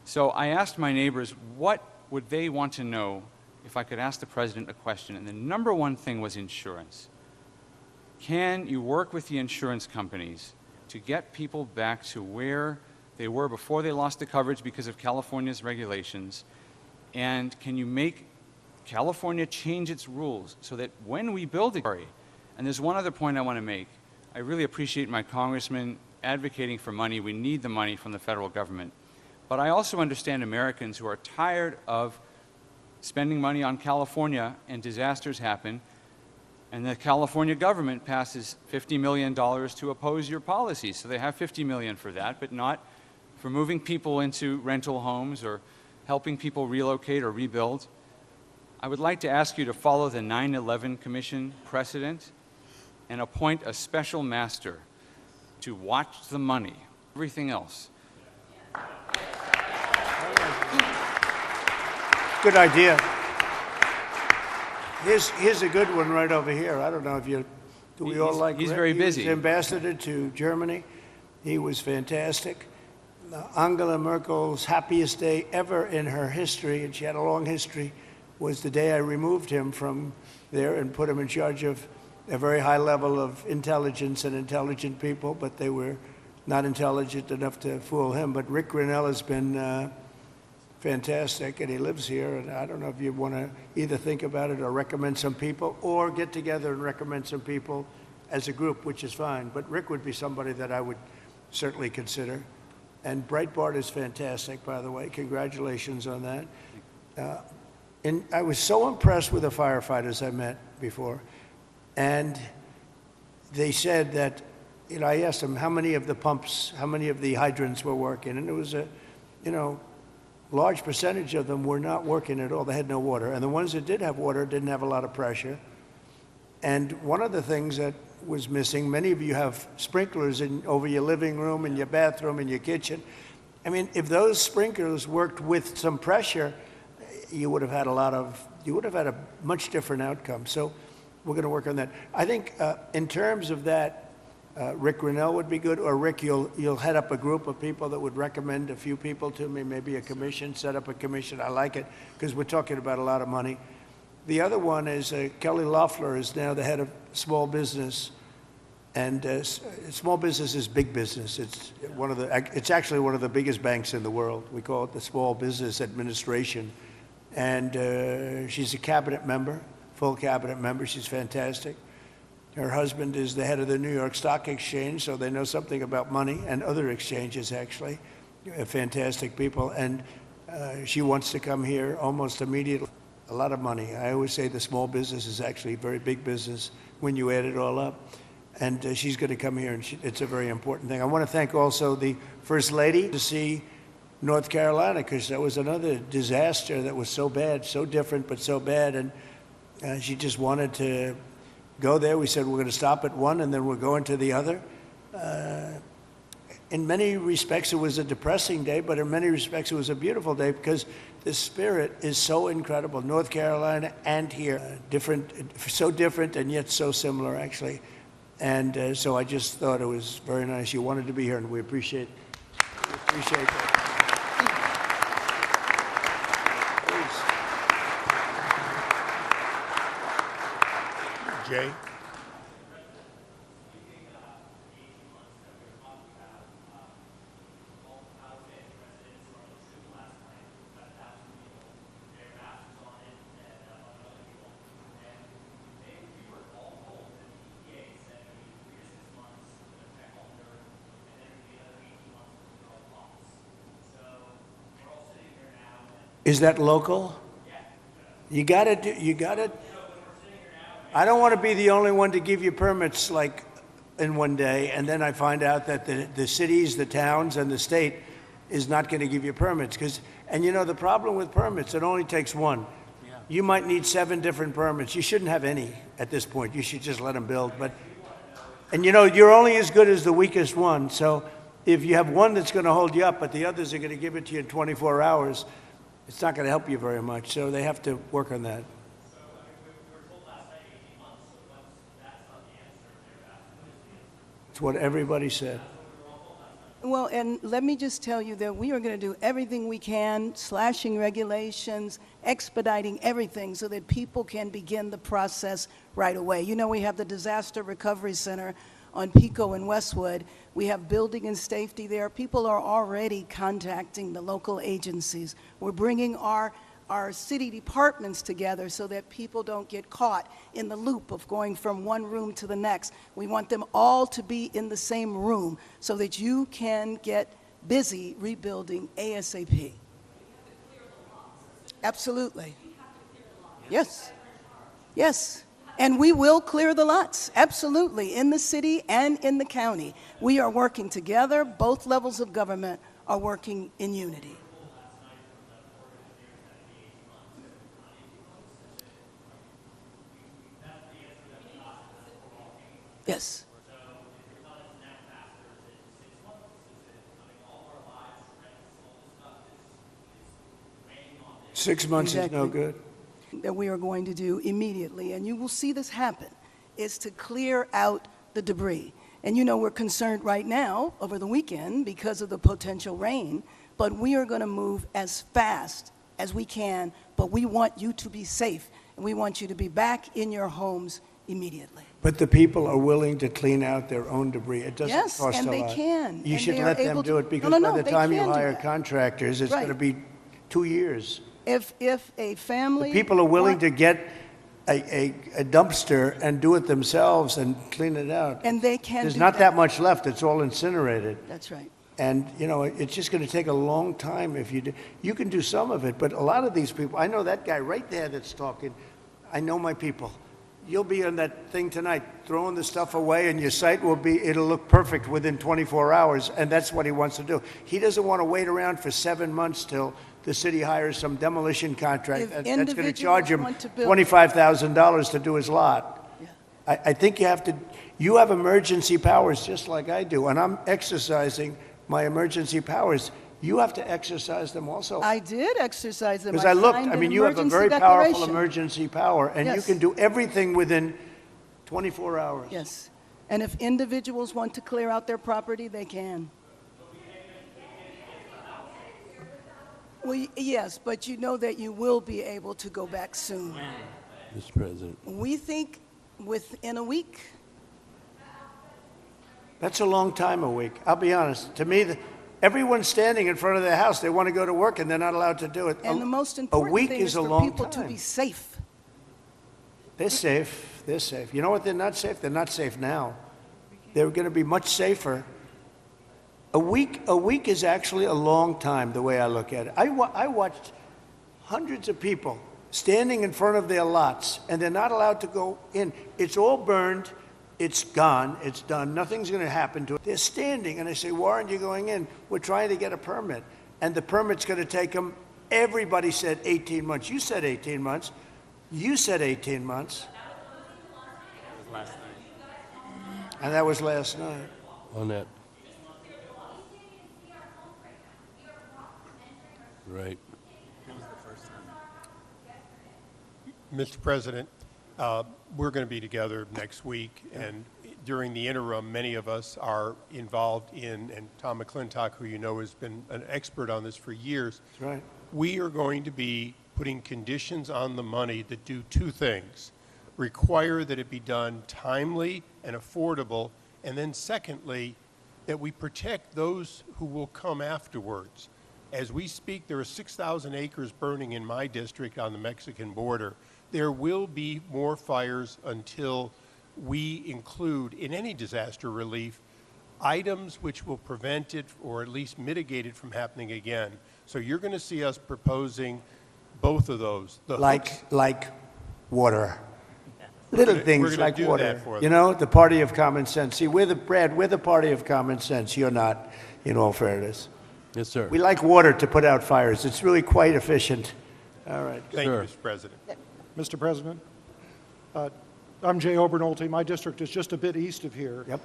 So I asked my neighbors, what would they want to know if I could ask the president a question? And the number one thing was insurance. Can you work with the insurance companies to get people back to where they were before they lost the coverage because of California's regulations? And can you make California change its rules so that when we build a quarry, and there's one other point I want to make. I really appreciate my congressman advocating for money. We need the money from the federal government. But I also understand Americans who are tired of spending money on California and disasters happen, and the California government passes $50 million to oppose your policies. So they have $50 million for that, but not for moving people into rental homes or helping people relocate or rebuild. I would like to ask you to follow the 9/11 Commission precedent and appoint a special master to watch the money, everything else. Good idea. Here's a good one right over here. I don't know if you, do we all like He's Rick? very He busy. was ambassador to Germany. He was fantastic. Angela Merkel's happiest day ever in her history, and she had a long history, was the day I removed him from there and put him in charge of a very high level of intelligence and intelligent people, but they were not intelligent enough to fool him. But Rick Grinnell has been fantastic, and he lives here, and I don't know if you want to either think about it or recommend some people, or get together and recommend some people as a group, which is fine. But Rick would be somebody that I would certainly consider. And Breitbart is fantastic, by the way. Congratulations on that. And I was so impressed with the firefighters I met before. And they said that, you know, I asked them how many of the pumps, how many of the hydrants were working. And it was a, you know, large percentage of them were not working at all. They had no water. And the ones that did have water didn't have a lot of pressure. And one of the things that was missing, many of you have sprinklers over your living room and your bathroom and your kitchen. I mean, if those sprinklers worked with some pressure, you would have had a much different outcome. So we're going to work on that. I think in terms of that, Rick Grinnell would be good, or Rick, you'll head up a group of people that would recommend a few people to me, maybe a commission, set up a commission. I like it because we're talking about a lot of money. The other one is Kelly Loeffler is now the head of small business, and small business is big business. It's actually one of the biggest banks in the world. We call it the Small Business Administration, and she's a cabinet member, full cabinet member. She's fantastic. Her husband is the head of the New York Stock Exchange, so they know something about money, and other exchanges actually. Fantastic people, and she wants to come here almost immediately. A lot of money. I always say the small business is actually a very big business when you add it all up. And she's going to come here, and it's a very important thing. I want to thank also the First Lady to see North Carolina, because that was another disaster that was so bad, so different, but so bad. And she just wanted to go there. We said we're going to stop at one, and then we're going to the other. In many respects, it was a depressing day, but in many respects, it was a beautiful day because the spirit is so incredible. North Carolina and here, so different and yet so similar, actually. And so I just thought it was very nice. You wanted to be here, and we appreciate that. Please. Jay? Is that local? You gotta, I don't want to be the only one to give you permits like in one day, and then I find out that the cities, the towns, and the state is not going to give you permits. And you know, the problem with permits, it only takes one. You might need 7 different permits. You shouldn't have any at this point. You should just let them build. And you know, you're only as good as the weakest one. So if you have one that's going to hold you up, but the others are going to give it to you in 24 hours, it's not going to help you very much. So they have to work on that. It's what everybody said. Well, and let me just tell you that we are going to do everything we can, slashing regulations, expediting everything so that people can begin the process right away. You know, we have the Disaster Recovery Center on Pico and Westwood. We have building and safety there. People are already contacting the local agencies. We're bringing our city departments together so that people don't get caught in the loop of going from one room to the next. We want them all to be in the same room so that you can get busy rebuilding ASAP. Absolutely. Yes. Yes. And we will clear the lots, absolutely, in the city and in the county. We are working together. Both levels of government are working in unity. Yes. 6 months is no good. That we are going to do immediately, and you will see this happen, is to clear out the debris. And you know, we're concerned right now over the weekend because of the potential rain, but we are going to move as fast as we can, but we want you to be safe, and we want you to be back in your homes immediately. But the people are willing to clean out their own debris. It doesn't Yes, cost a lot. and they can. You and should they let are them able do to- it because No, no, by the they time you can do hire that. contractors, it's Right. going to be 2 years. If a family... People are willing to get a dumpster and do it themselves and clean it out. And they can There's do not that. that much left. It's all incinerated. That's right. And, you know, it's just going to take a long time if you do. You can do some of it, but a lot of these people, I know that guy right there that's talking. I know my people. You'll be on that thing tonight, throwing the stuff away, and your site it'll look perfect within 24 hours, and that's what he wants to do. He doesn't want to wait around for 7 months till the city hires some demolition contract If that's going to individuals charge him want to build- $25,000 to do his lot. Yeah. I think you have emergency powers just like I do, and I'm exercising my emergency powers. You have to exercise them also. I did exercise them. Because I looked, signed I an mean, you have a emergency very powerful declaration. emergency power, and you Yes. can do everything within 24 hours. Yes. And if individuals want to clear out their property, they can. Well, yes, but you know that you will be able to go back soon. Mr. President. We think within a week. That's a long time, a week. I'll be honest. To me, everyone's standing in front of their house. They want to go to work, and they're not allowed to do it. And the most important week thing is is a for long people to time. be safe. They're safe. They're safe. You know what? They're not safe. They're not safe now. They're going to be much safer. A week is actually a long time, the way I look at it. I watched hundreds of people standing in front of their lots, and they're not allowed to go in. It's all burned. It's gone. It's done. Nothing's going to happen to it. They're standing, and I say, why aren't you going in? We're trying to get a permit, and the permit's going to take them. Everybody said 18 months. You said 18 months. You said 18 months. Last night. And that was last night. On that. Right. Mr. President, we're going to be together next week, and during the interim, many of us are involved in, and Tom McClintock, who you know has been an expert on this for years. That's right. We are going to be putting conditions on the money that do two things. Require that it be done timely and affordable, and then secondly, that we protect those who will come afterwards. As we speak, there are 6,000 acres burning in my district on the Mexican border. There will be more fires until we include in any disaster relief items which will prevent it or at least mitigate it from happening again. So you're going to see us proposing both of those. The hooks- Like water. Little We're things gonna like do water. that for You them. know, the party of common sense. See, we're the party of common sense. You're not, in all fairness. Yes, sir. We like water to put out fires. It's really quite efficient. All right. Thank you, Mr. President. Mr. President, I'm Jay Obernolte. My district is just a bit east of here. Yep.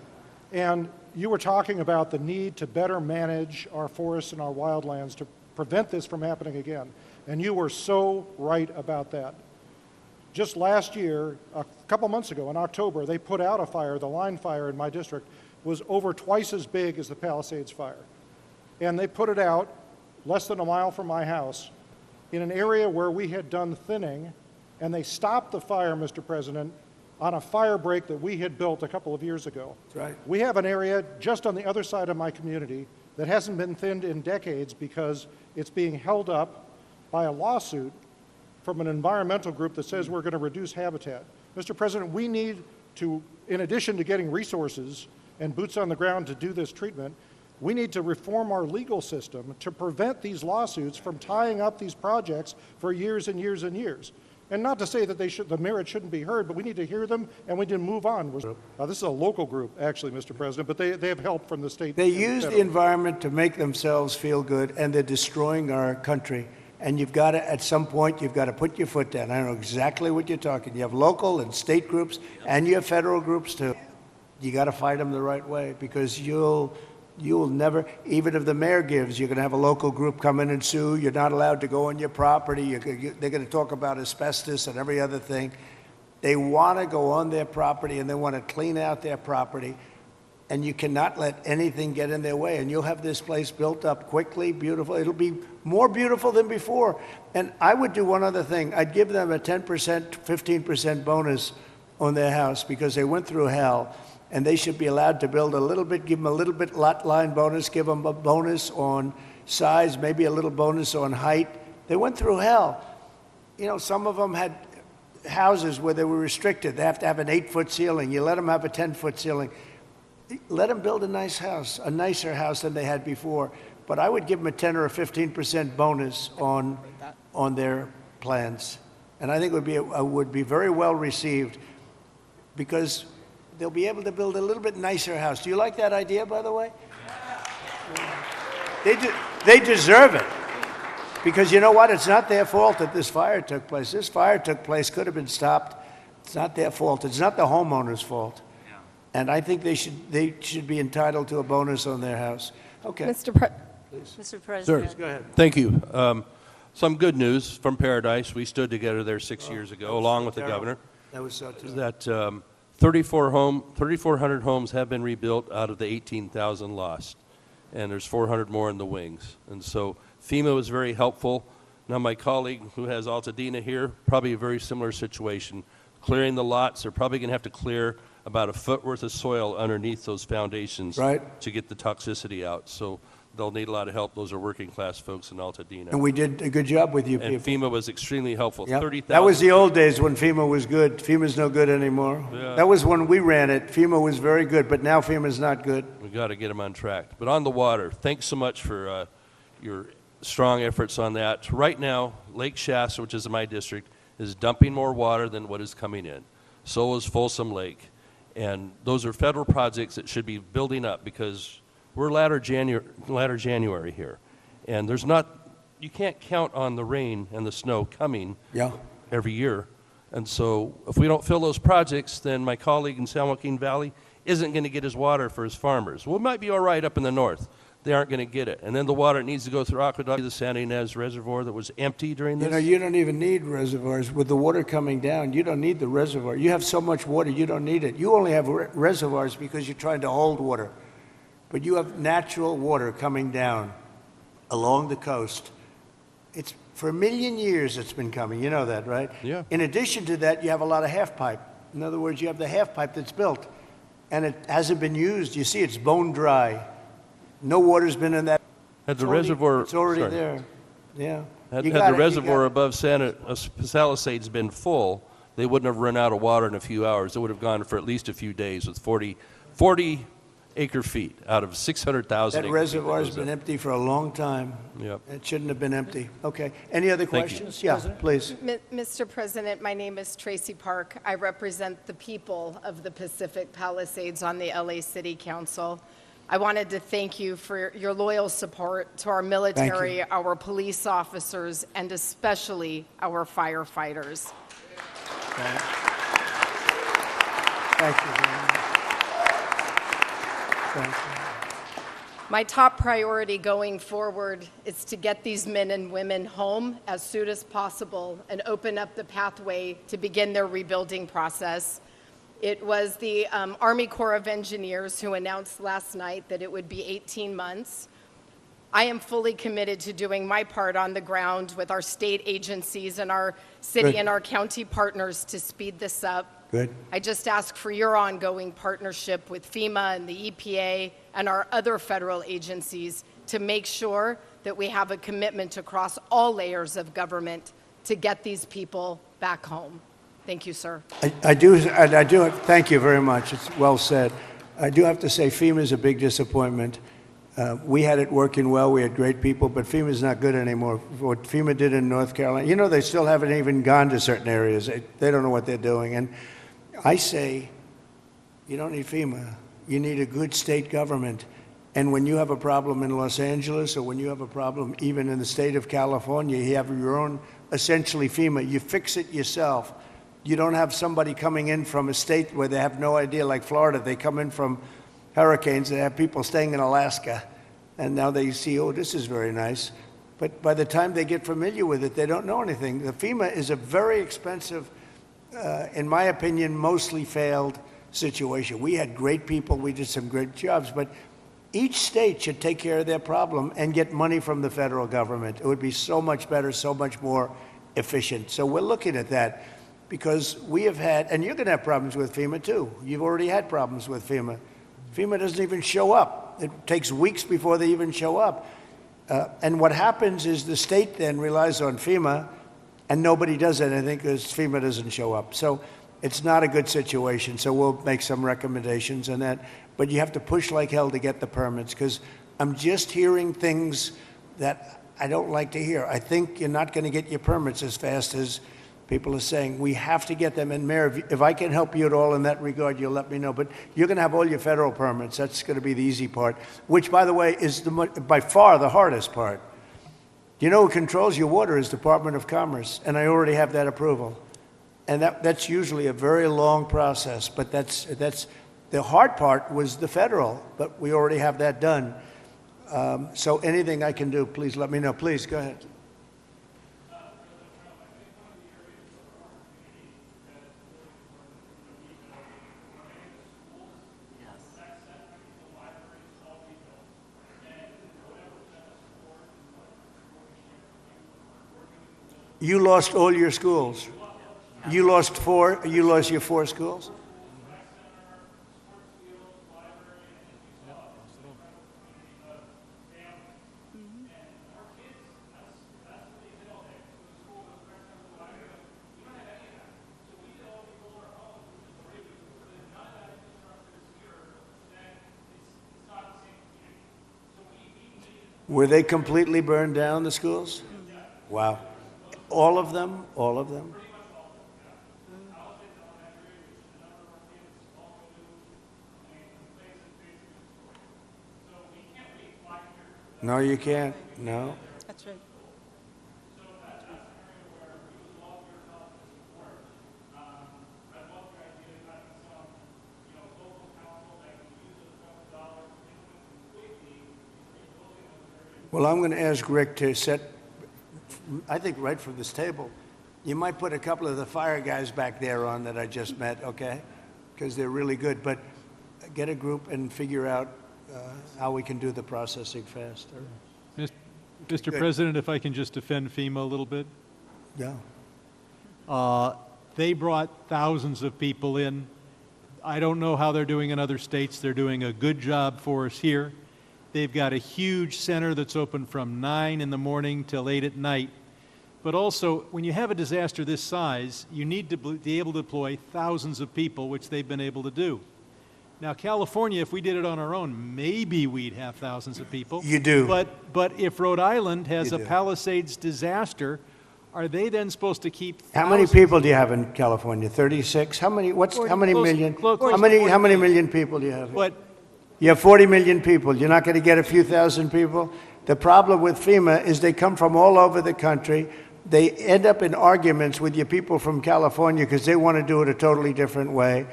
And you were talking about the need to better manage our forests and our wildlands to prevent this from happening again. And you were so right about that. Just last year, a couple months ago in October, they put out a fire. The line fire in my district was over twice as big as the Palisades fire. And they put it out less than a mile from my house in an area where we had done thinning, and they stopped the fire, Mr. President, on a fire break that we had built a couple of years ago. That's right. We have an area just on the other side of my community that hasn't been thinned in decades because it's being held up by a lawsuit from an environmental group that says we're going to reduce habitat. Mr. President, we need to, in addition to getting resources and boots on the ground to do this treatment, we need to reform our legal system to prevent these lawsuits from tying up these projects for years and years and years. And not to say that the merit shouldn't be heard, but we need to hear them and we need to move on. This is a local group, actually, Mr. President, but they have help from the state. They and use the federal. environment to make themselves feel good, and they're destroying our country. And you've got to, at some point, you've got to put your foot down. I know exactly what you're talking. You have local and state groups, and you have federal groups too. You got to fight them the right way, because you'll never, even if the mayor gives, you're going to have a local group come in and sue. You're not allowed to go on your property. They're going to talk about asbestos and every other thing. They want to go on their property, and they want to clean out their property. And you cannot let anything get in their way. And you'll have this place built up quickly, beautiful. It'll be more beautiful than before. And I would do one other thing. I'd give them a 10%, 15% bonus on their house because they went through hell. And they should be allowed to build a little bit, give them a little bit lot line bonus, give them a bonus on size, maybe a little bonus on height. They went through hell. You know, some of them had houses where they were restricted. They have to have an 8-foot ceiling. You let them have a 10-foot ceiling. Let them build a nice house, a nicer house than they had before. But I would give them a 10 or a 15% bonus on their plans. And I think it would be very well received because they'll be able to build a little bit nicer house. Do you like that idea, by the way? They deserve it. Because you know what? It's not their fault that this fire took place. This fire took place, could have been stopped. It's not their fault. It's not the homeowner's fault. And I think they should be entitled to a bonus on their house. Okay. Mr. President. Sir, go ahead. Thank you. Some good news from Paradise. We stood together there 6 years ago, along with the governor. That was so terrible. That 3,400 homes have been rebuilt out of the 18,000 lost. And there's 400 more in the wings. And so FEMA was very helpful. Now my colleague who has Altadena here, probably a very similar situation. Clearing the lots, they're probably going to have to clear about a foot worth of soil underneath those foundations to get the toxicity out. So they'll need a lot of help. Those are working class folks in Altadena. And we did a good job with you people. And FEMA was extremely helpful. Yep. 30,000. That was the old days when FEMA was good. FEMA's no good anymore. Yeah. That was when we ran it. FEMA was very good, but now FEMA's not good. We got to get them on track. But on the water, thanks so much for your strong efforts on that. Right now, Lake Shasta, which is in my district, is dumping more water than what is coming in. So is Folsom Lake. And those are federal projects that should be building up because we're latter January here. And you can't count on the rain and the snow coming every year. And so if we don't fill those projects, then my colleague in San Joaquin Valley isn't going to get his water for his farmers. Well, it might be all right up in the north. They aren't going to get it. And then the water needs to go through Aqueduct, the Santa Ynez Reservoir that was empty during this. You know, you don't even need reservoirs. With the water coming down, you don't need the reservoir. You have so much water, you don't need it. You only have reservoirs because you're trying to hold water. But you have natural water coming down along the coast. It's for 1 million years it's been coming. You know that, right? Yeah. In addition to that, you have a lot of half pipe. In other words, you have the half pipe that's built, and it hasn't been used. You see, it's bone dry. No water's been in that. Had the reservoir, It's already there. Yeah. Had the reservoir above Santa Palisades been full, they wouldn't have run out of water in a few hours. It would have gone for at least a few days with 40 acre-feet out of 600,000 That acre-feet. reservoir's been empty for a long time. Yep. It shouldn't have been empty. Okay. Any other Thank you. questions? Yeah, please. Mr. President, my name is Tracy Park. I represent the people of the Pacific Palisades on the LA City Council. I wanted to thank you for your loyal support to our military, our police officers, and especially our firefighters. Thank you very much. Thank you. My top priority going forward is to get these men and women home as soon as possible and open up the pathway to begin their rebuilding process. It was the Army Corps of Engineers who announced last night that it would be 18 months. I am fully committed to doing my part on the ground with our state agencies and our city and our county partners to speed this up. Good. I just ask for your ongoing partnership with FEMA and the EPA and our other federal agencies to make sure that we have a commitment across all layers of government to get these people back home. Thank you, sir. I do, thank you very much. It's well said. I do have to say FEMA is a big disappointment. We had it working well. We had great people, but FEMA's not good anymore. What FEMA did in North Carolina, you know, they still haven't even gone to certain areas. They don't know what they're doing. And I say, you don't need FEMA. You need a good state government. And when you have a problem in Los Angeles, or when you have a problem even in the state of California, you have your own, essentially FEMA. You fix it yourself. You don't have somebody coming in from a state where they have no idea, like Florida. They come in from hurricanes. They have people staying in Alaska. And now they see, oh, this is very nice. But by the time they get familiar with it, they don't know anything. The FEMA is a very expensive, in my opinion, mostly failed situation. We had great people. We did some great jobs. But each state should take care of their problem and get money from the federal government. It would be so much better, so much more efficient. So we're looking at that because we have had, and you're going to have problems with FEMA too. You've already had problems with FEMA. FEMA doesn't even show up. It takes weeks before they even show up. And what happens is the state then relies on FEMA and nobody does anything because FEMA doesn't show up. So it's not a good situation. So we'll make some recommendations on that. But you have to push like hell to get the permits because I'm just hearing things that I don't like to hear. I think you're not going to get your permits as fast as people are saying. We have to get them. And Mayor, if I can help you at all in that regard, you'll let me know. But you're going to have all your federal permits. That's going to be the easy part, which, by the way, is by far the hardest part. You know who controls your water is Department of Commerce, and I already have that approval. And that's usually a very long process, but that's the hard part was the federal, but we already have that done. So anything I can do, please let me know. Please, go ahead. You lost all your schools. You lost your 4 schools? Were they completely burned down, the schools? Wow. All of them? All of them? No, you can't. No. That's right. Well, I'm going to ask Rick to set, I think right from this table, you might put a couple of the fire guys back there on that I just met, okay? Because they're really good. But get a group and figure out how we can do the processing faster. Mr. President, if I can just defend FEMA a little bit. Yeah. They brought thousands of people in. I don't know how they're doing in other states. They're doing a good job for us here. They've got a huge center that's open from 9 in the morning till 8 at night. But also, when you have a disaster this size, you need to be able to deploy thousands of people, which they've been able to do. Now, California, if we did it on our own, maybe we'd have thousands of people. You do. But if Rhode Island has You a do. Palisades disaster, are they then supposed to keep How many thousands? people do you have in California? 36? How many million? How many million people do you have? But You have 40 million people. You're not going to get a few thousand people? The problem with FEMA is they come from all over the country. They end up in arguments with your people from California because they want to do it a totally different way.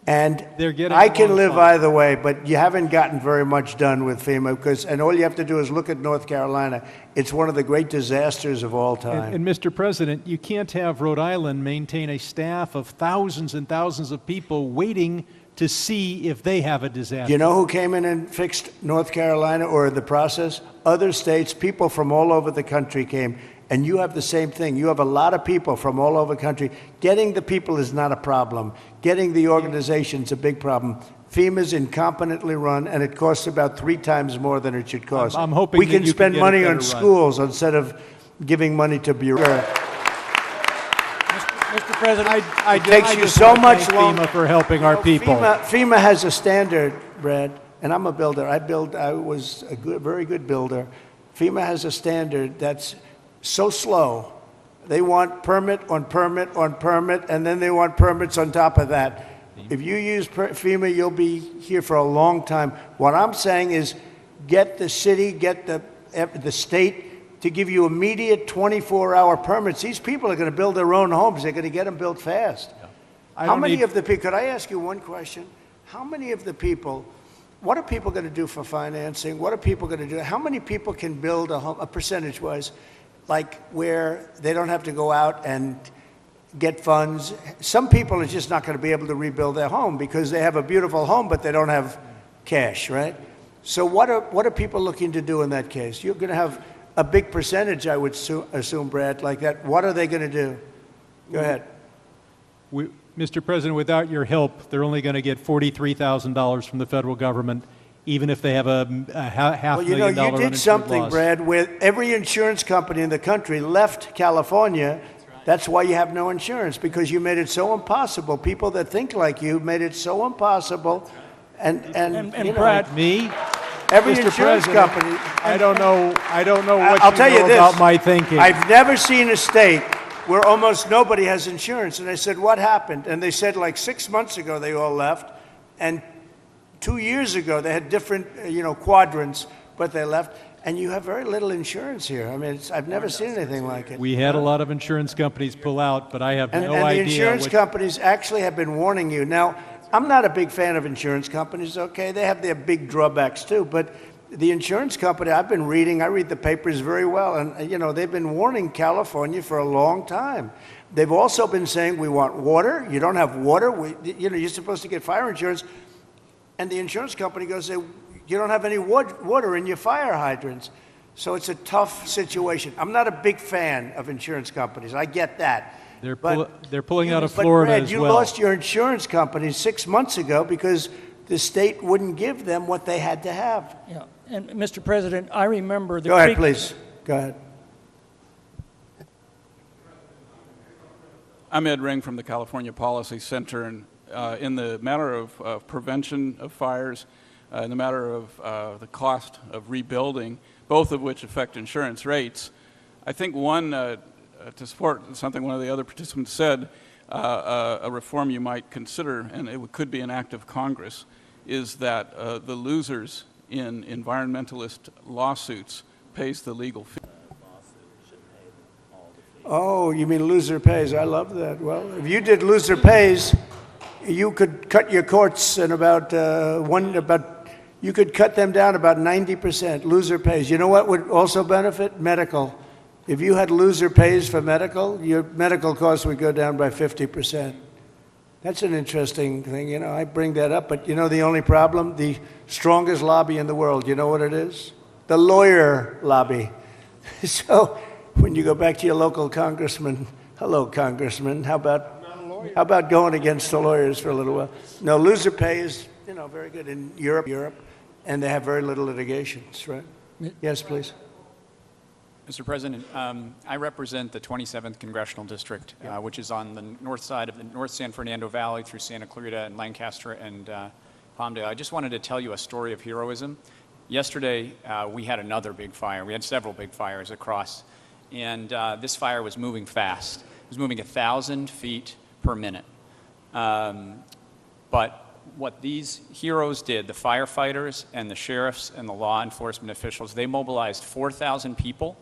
And They're getting I can live alongside. either way, but you haven't gotten very much done with FEMA and all you have to do is look at North Carolina. It's one of the great disasters of all time. And Mr. President, you can't have Rhode Island maintain a staff of thousands and thousands of people waiting to see if they have a disaster. You know who came in and fixed North Carolina or the process? Other states, people from all over the country came. And you have the same thing. You have a lot of people from all over the country. Getting the people is not a problem. Getting the organization's a big problem. FEMA's incompetently run, and it costs about 3 times more than it should cost. I'm hoping we that can you spend can get it money better on run. schools instead of giving money to bureau. Mr. President, It takes you so much longer. FEMA for helping our people. FEMA has a standard, Brad, and I'm a builder. I was a very good builder. FEMA has a standard that's so slow. They want permit on permit on permit, and then they want permits on top of that. If you use FEMA, you'll be here for a long time. What I'm saying is get the city, get the state to give you immediate 24-hour permits. These people are going to build their own homes. They're going to get them built fast. How many of the people, could I ask you one question? How many of the people, what are people going to do for financing? What are people going to do? How many people can build a home, percentage-wise, like where they don't have to go out and get funds? Some people are just not going to be able to rebuild their home because they have a beautiful home, but they don't have cash, right? So what are people looking to do in that case? You're going to have a big percentage, I would assume, Brad, like that. What are they going to do? Go ahead. Mr. President, without your help, they're only going to get $43,000 from the federal government, even if they have a half Well, you million know, dollar you did uninsured something, loss. Brad, where every insurance company in the country left California. That's why you have no insurance, because you made it so impossible. People that think like you made it so impossible. And you know, Brad, me? every Mr. insurance President, company. I don't know what I'll you tell know you this, about my thinking. I've never seen a state where almost nobody has insurance. And I said, what happened? And they said like 6 months ago they all left. And 2 years ago they had different, quadrants, but they left. And you have very little insurance here. I mean, I've never seen anything like it. We had a lot of insurance companies pull out, but I have no And idea. the insurance what- companies actually have been warning you. Now, I'm not a big fan of insurance companies, okay? They have their big drawbacks too, but the insurance company, I read the papers very well, and they've been warning California for a long time. They've also been saying, we want water. You don't have water. You're supposed to get fire insurance. And the insurance company goes, you don't have any water in your fire hydrants. So it's a tough situation. I'm not a big fan of insurance companies. I get that. They're pulling out of Florida but Brad, as you well. lost your insurance company 6 months ago because the state wouldn't give them what they had to have. Yeah, and Mr. President, I remember the Go ahead, creek- please. Go ahead. I'm Ed Ring from the California Policy Center, and in the matter of prevention of fires, in the matter of the cost of rebuilding, both of which affect insurance rates, I think to support something one of the other participants said, a reform you might consider, and it could be an act of Congress, is that the losers in environmentalist lawsuits pays the legal fee. Oh, you mean loser pays. I love that. Well, if you did loser pays, you could cut your courts in you could cut them down about 90%. Loser pays. You know what would also benefit? Medical. If you had loser pays for medical, your medical costs would go down by 50%. That's an interesting thing. I bring that up, but the only problem? The strongest lobby in the world, you know what it is? The lawyer lobby. So when you go back to your local congressman, hello, congressman, how about going against the lawyers for a little while? No, loser pay is, very good in Europe, and they have very little litigations, right? Yes, please. Mr. President, I represent the 27th Congressional District, which is on the north side of the North San Fernando Valley through Santa Clarita and Lancaster and Palmdale. I just wanted to tell you a story of heroism. Yesterday, we had another big fire. We had several big fires across, and this fire was moving fast. It was moving 1,000 feet per minute. But what these heroes did, the firefighters and the sheriffs and the law enforcement officials, they mobilized 4,000 people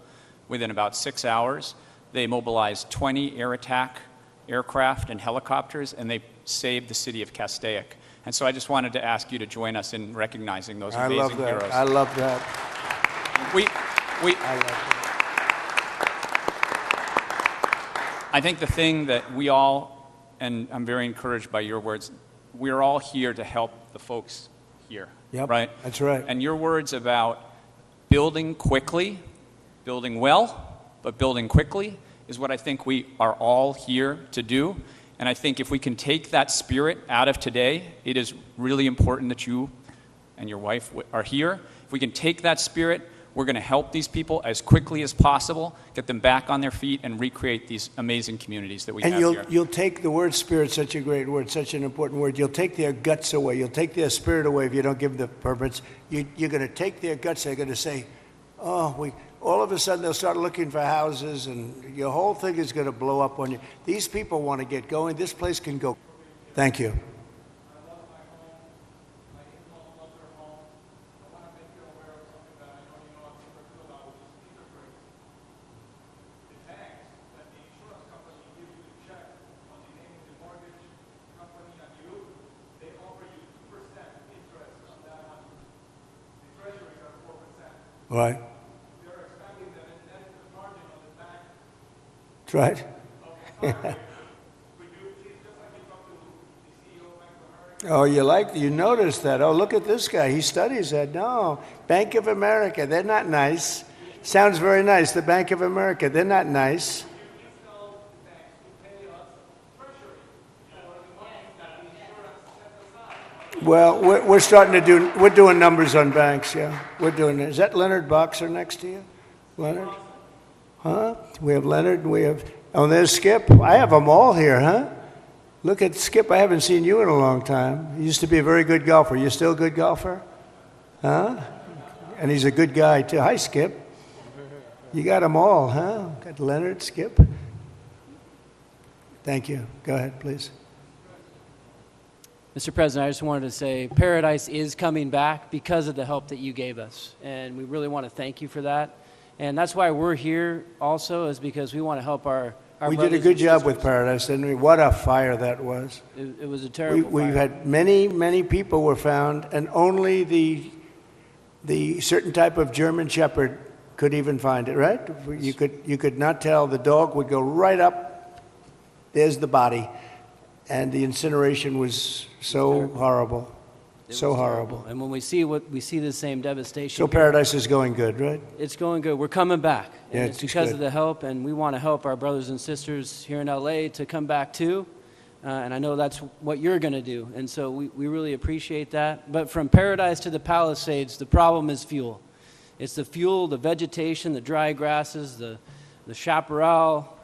within about 6 hours. They mobilized 20 air attack aircraft and helicopters, and they saved the city of Castaic. And so I just wanted to ask you to join us in recognizing those amazing heroes. I love that. I think the thing that we all, and I'm very encouraged by your words, we're all here to help the folks here, right? That's right. And your words about building quickly, building well, but building quickly is what I think we are all here to do. And I think if we can take that spirit out of today, it is really important that you and your wife are here. If we can take that spirit, we're going to help these people as quickly as possible, get them back on their feet, and recreate these amazing communities that we have here. And you'll take the word spirit, such a great word, such an important word. You'll take their guts away. You'll take their spirit away if you don't give them the purpose. You're going to take their guts. They're going to say, all of a sudden they'll start looking for houses, and your whole thing is going to blow up on you. These people want to get going. This place can go. Thank you. Right. That's right. Oh, you noticed that. Oh, look at this guy. He studies that. No, Bank of America, they're not nice. Sounds very nice. The Bank of America, they're not nice. Well, we're doing numbers on banks, yeah. We're doing it. Is that Leonard Boxer next to you? Leonard? Huh? We have Leonard, there's Skip. I have them all here, huh? Look at Skip. I haven't seen you in a long time. You used to be a very good golfer. You still a good golfer? Huh? And he's a good guy, too. Hi, Skip. You got them all, huh? Got Leonard, Skip. Thank you. Go ahead, please. Mr. President, I just wanted to say Paradise is coming back because of the help that you gave us, and we really want to thank you for that. And that's why we're here also, is because we want to help our We did a good job with Paradise, didn't we? What a fire that was. It was a terrible We've had many people were found, and only the certain type of German Shepherd could even find it, right? You could not tell. The dog would go right up. There's the body. And the incineration was so horrible. So horrible. And when we see the same devastation. So Paradise is going good, right? It's going good. We're coming back. Yeah, and it's because of the help, and we want to help our brothers and sisters here in LA to come back too. And I know that's what you're going to do. And so we really appreciate that. But from Paradise to the Palisades, the problem is fuel. It's the fuel, the vegetation, the dry grasses, the chaparral.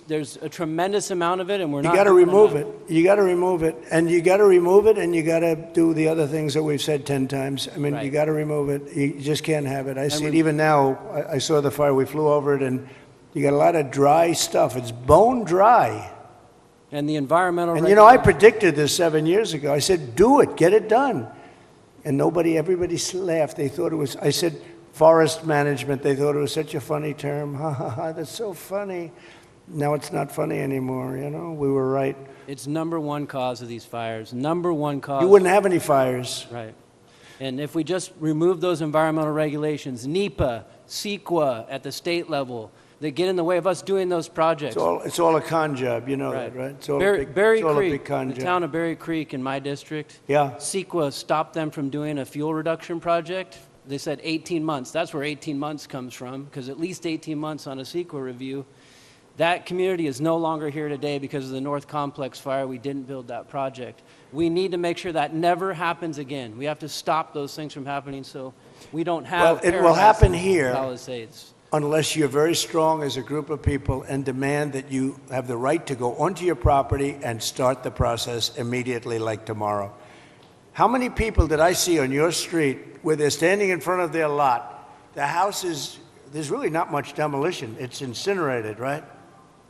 There's a tremendous amount of it, and we're not. You got to remove it. You got to remove it, and you got to remove it, and you got to do the other things that we've said 10 times. I mean, you got to remove it. You just can't have it. I see it even now. I saw the fire. We flew over it, and you got a lot of dry stuff. It's bone dry. And the environmental. And I predicted this 7 years ago. I said, do it, get it done, and everybody laughed. They thought it was. I said, forest management. They thought it was such a funny term. Ha ha ha! That's so funny. Now it's not funny anymore, we were right. It's number one cause of these fires, number one cause. You wouldn't have any fires. Right. And if we just remove those environmental regulations, NEPA, CEQA at the state level, they get in the way of us doing those projects. It's all a con job, that, right? It's all Berry a Creek, big con the job. town of Berry Creek in my district, yeah. CEQA stopped them from doing a fuel reduction project. They said 18 months. That's where 18 months comes from, because at least 18 months on a CEQA review. That community is no longer here today because of the North Complex fire. We didn't build that project. We need to make sure that never happens again. We have to stop those things from happening so we don't have. Well, it will happen here Palisades. Unless you're very strong as a group of people and demand that you have the right to go onto your property and start the process immediately, like tomorrow. How many people did I see on your street where they're standing in front of their lot? The house is, there's really not much demolition. It's incinerated, right?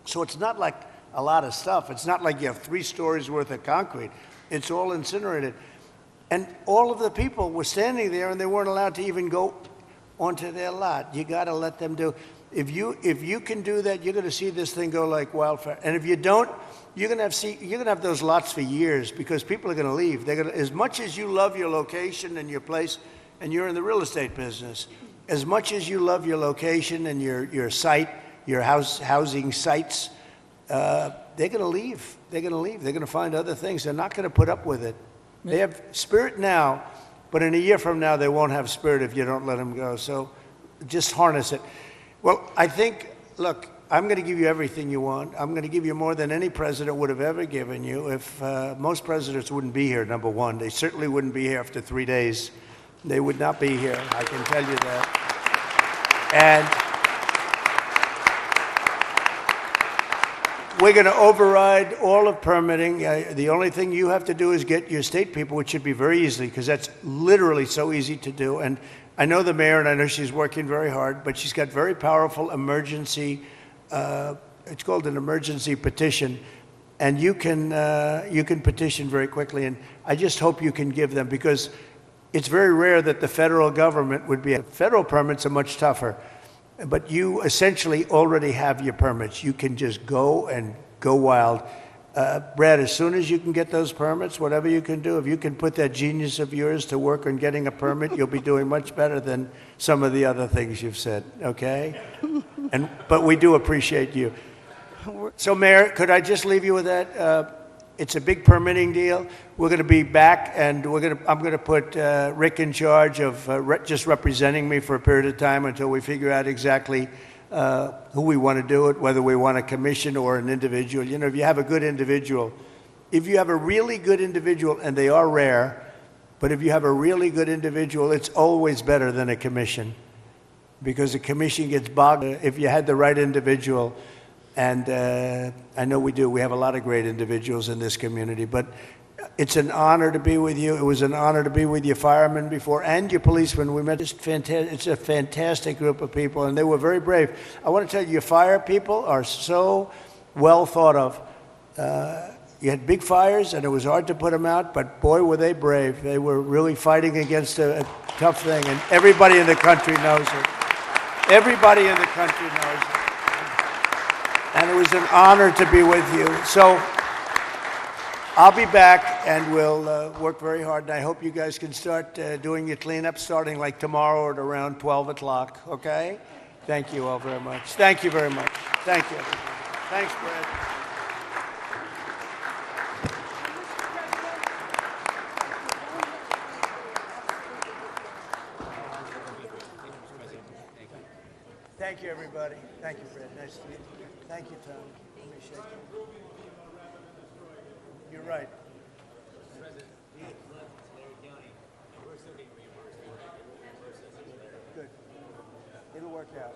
So it's not like a lot of stuff. It's not like you have 3 stories worth of concrete. It's all incinerated. And all of the people were standing there and they weren't allowed to even go onto their lot. You got to let them do. If you can do that, you're going to see this thing go like wildfire. And if you don't, you're going to have those lots for years because people are going to leave. They're going to, as much as you love your location and your place, and you're in the real estate business, as much as you love your location and your site, your housing sites, they're going to leave. They're going to leave. They're going to find other things. They're not going to put up with it. They have spirit now, but in a year from now, they won't have spirit if you don't let them go. So just harness it. Well, I think, look, I'm going to give you everything you want. I'm going to give you more than any president would have ever given you. If most presidents wouldn't be here, number one. They certainly wouldn't be here after 3 days. They would not be here, I can tell you that. And we're going to override all of permitting. The only thing you have to do is get your state people, which should be very easy, because that's literally so easy to do. And I know the mayor, and I know she's working very hard, but she's got very powerful emergency, it's called an emergency petition, and you can petition very quickly. And I just hope you can give them, because it's very rare that the federal government would be. Federal permits are much tougher. But you essentially already have your permits. You can just go and go wild. Brad, as soon as you can get those permits, whatever you can do, if you can put that genius of yours to work on getting a permit, you'll be doing much better than some of the other things you've said, okay? But we do appreciate you. So, Mayor, could I just leave you with that? It's a big permitting deal. We're going to be back, and I'm going to put Rick in charge of just representing me for a period of time until we figure out exactly who we want to do it, whether we want a commission or an individual. You know, if you have a good individual, if you have a really good individual, and they are rare, but if you have a really good individual, it's always better than a commission, because a commission gets bogged. If you had the right individual, and I know we do. We have a lot of great individuals in this community, but it's an honor to be with you. It was an honor to be with your firemen before and your policemen. We met. It's a fantastic group of people, and they were very brave. I want to tell you, your fire people are so well thought of. You had big fires, and it was hard to put them out, but boy, were they brave. They were really fighting against a tough thing, and everybody in the country knows it. Everybody in the country knows it. And it was an honor to be with you. So I'll be back, and we'll work very hard. And I hope you guys can start doing your cleanup starting like tomorrow at around 12 o'clock, okay? Thank you all very much. Thank you very much. Thank you. Thanks, Brad. Thank you, everybody. Thank you, Fred. Nice to meet you. Thank you, Tom. Let me shake you. You're right. Good. It'll work out.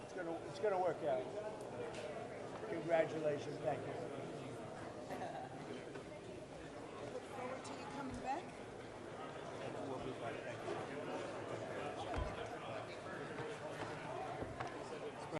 It's gonna work out. Congratulations. Thank you.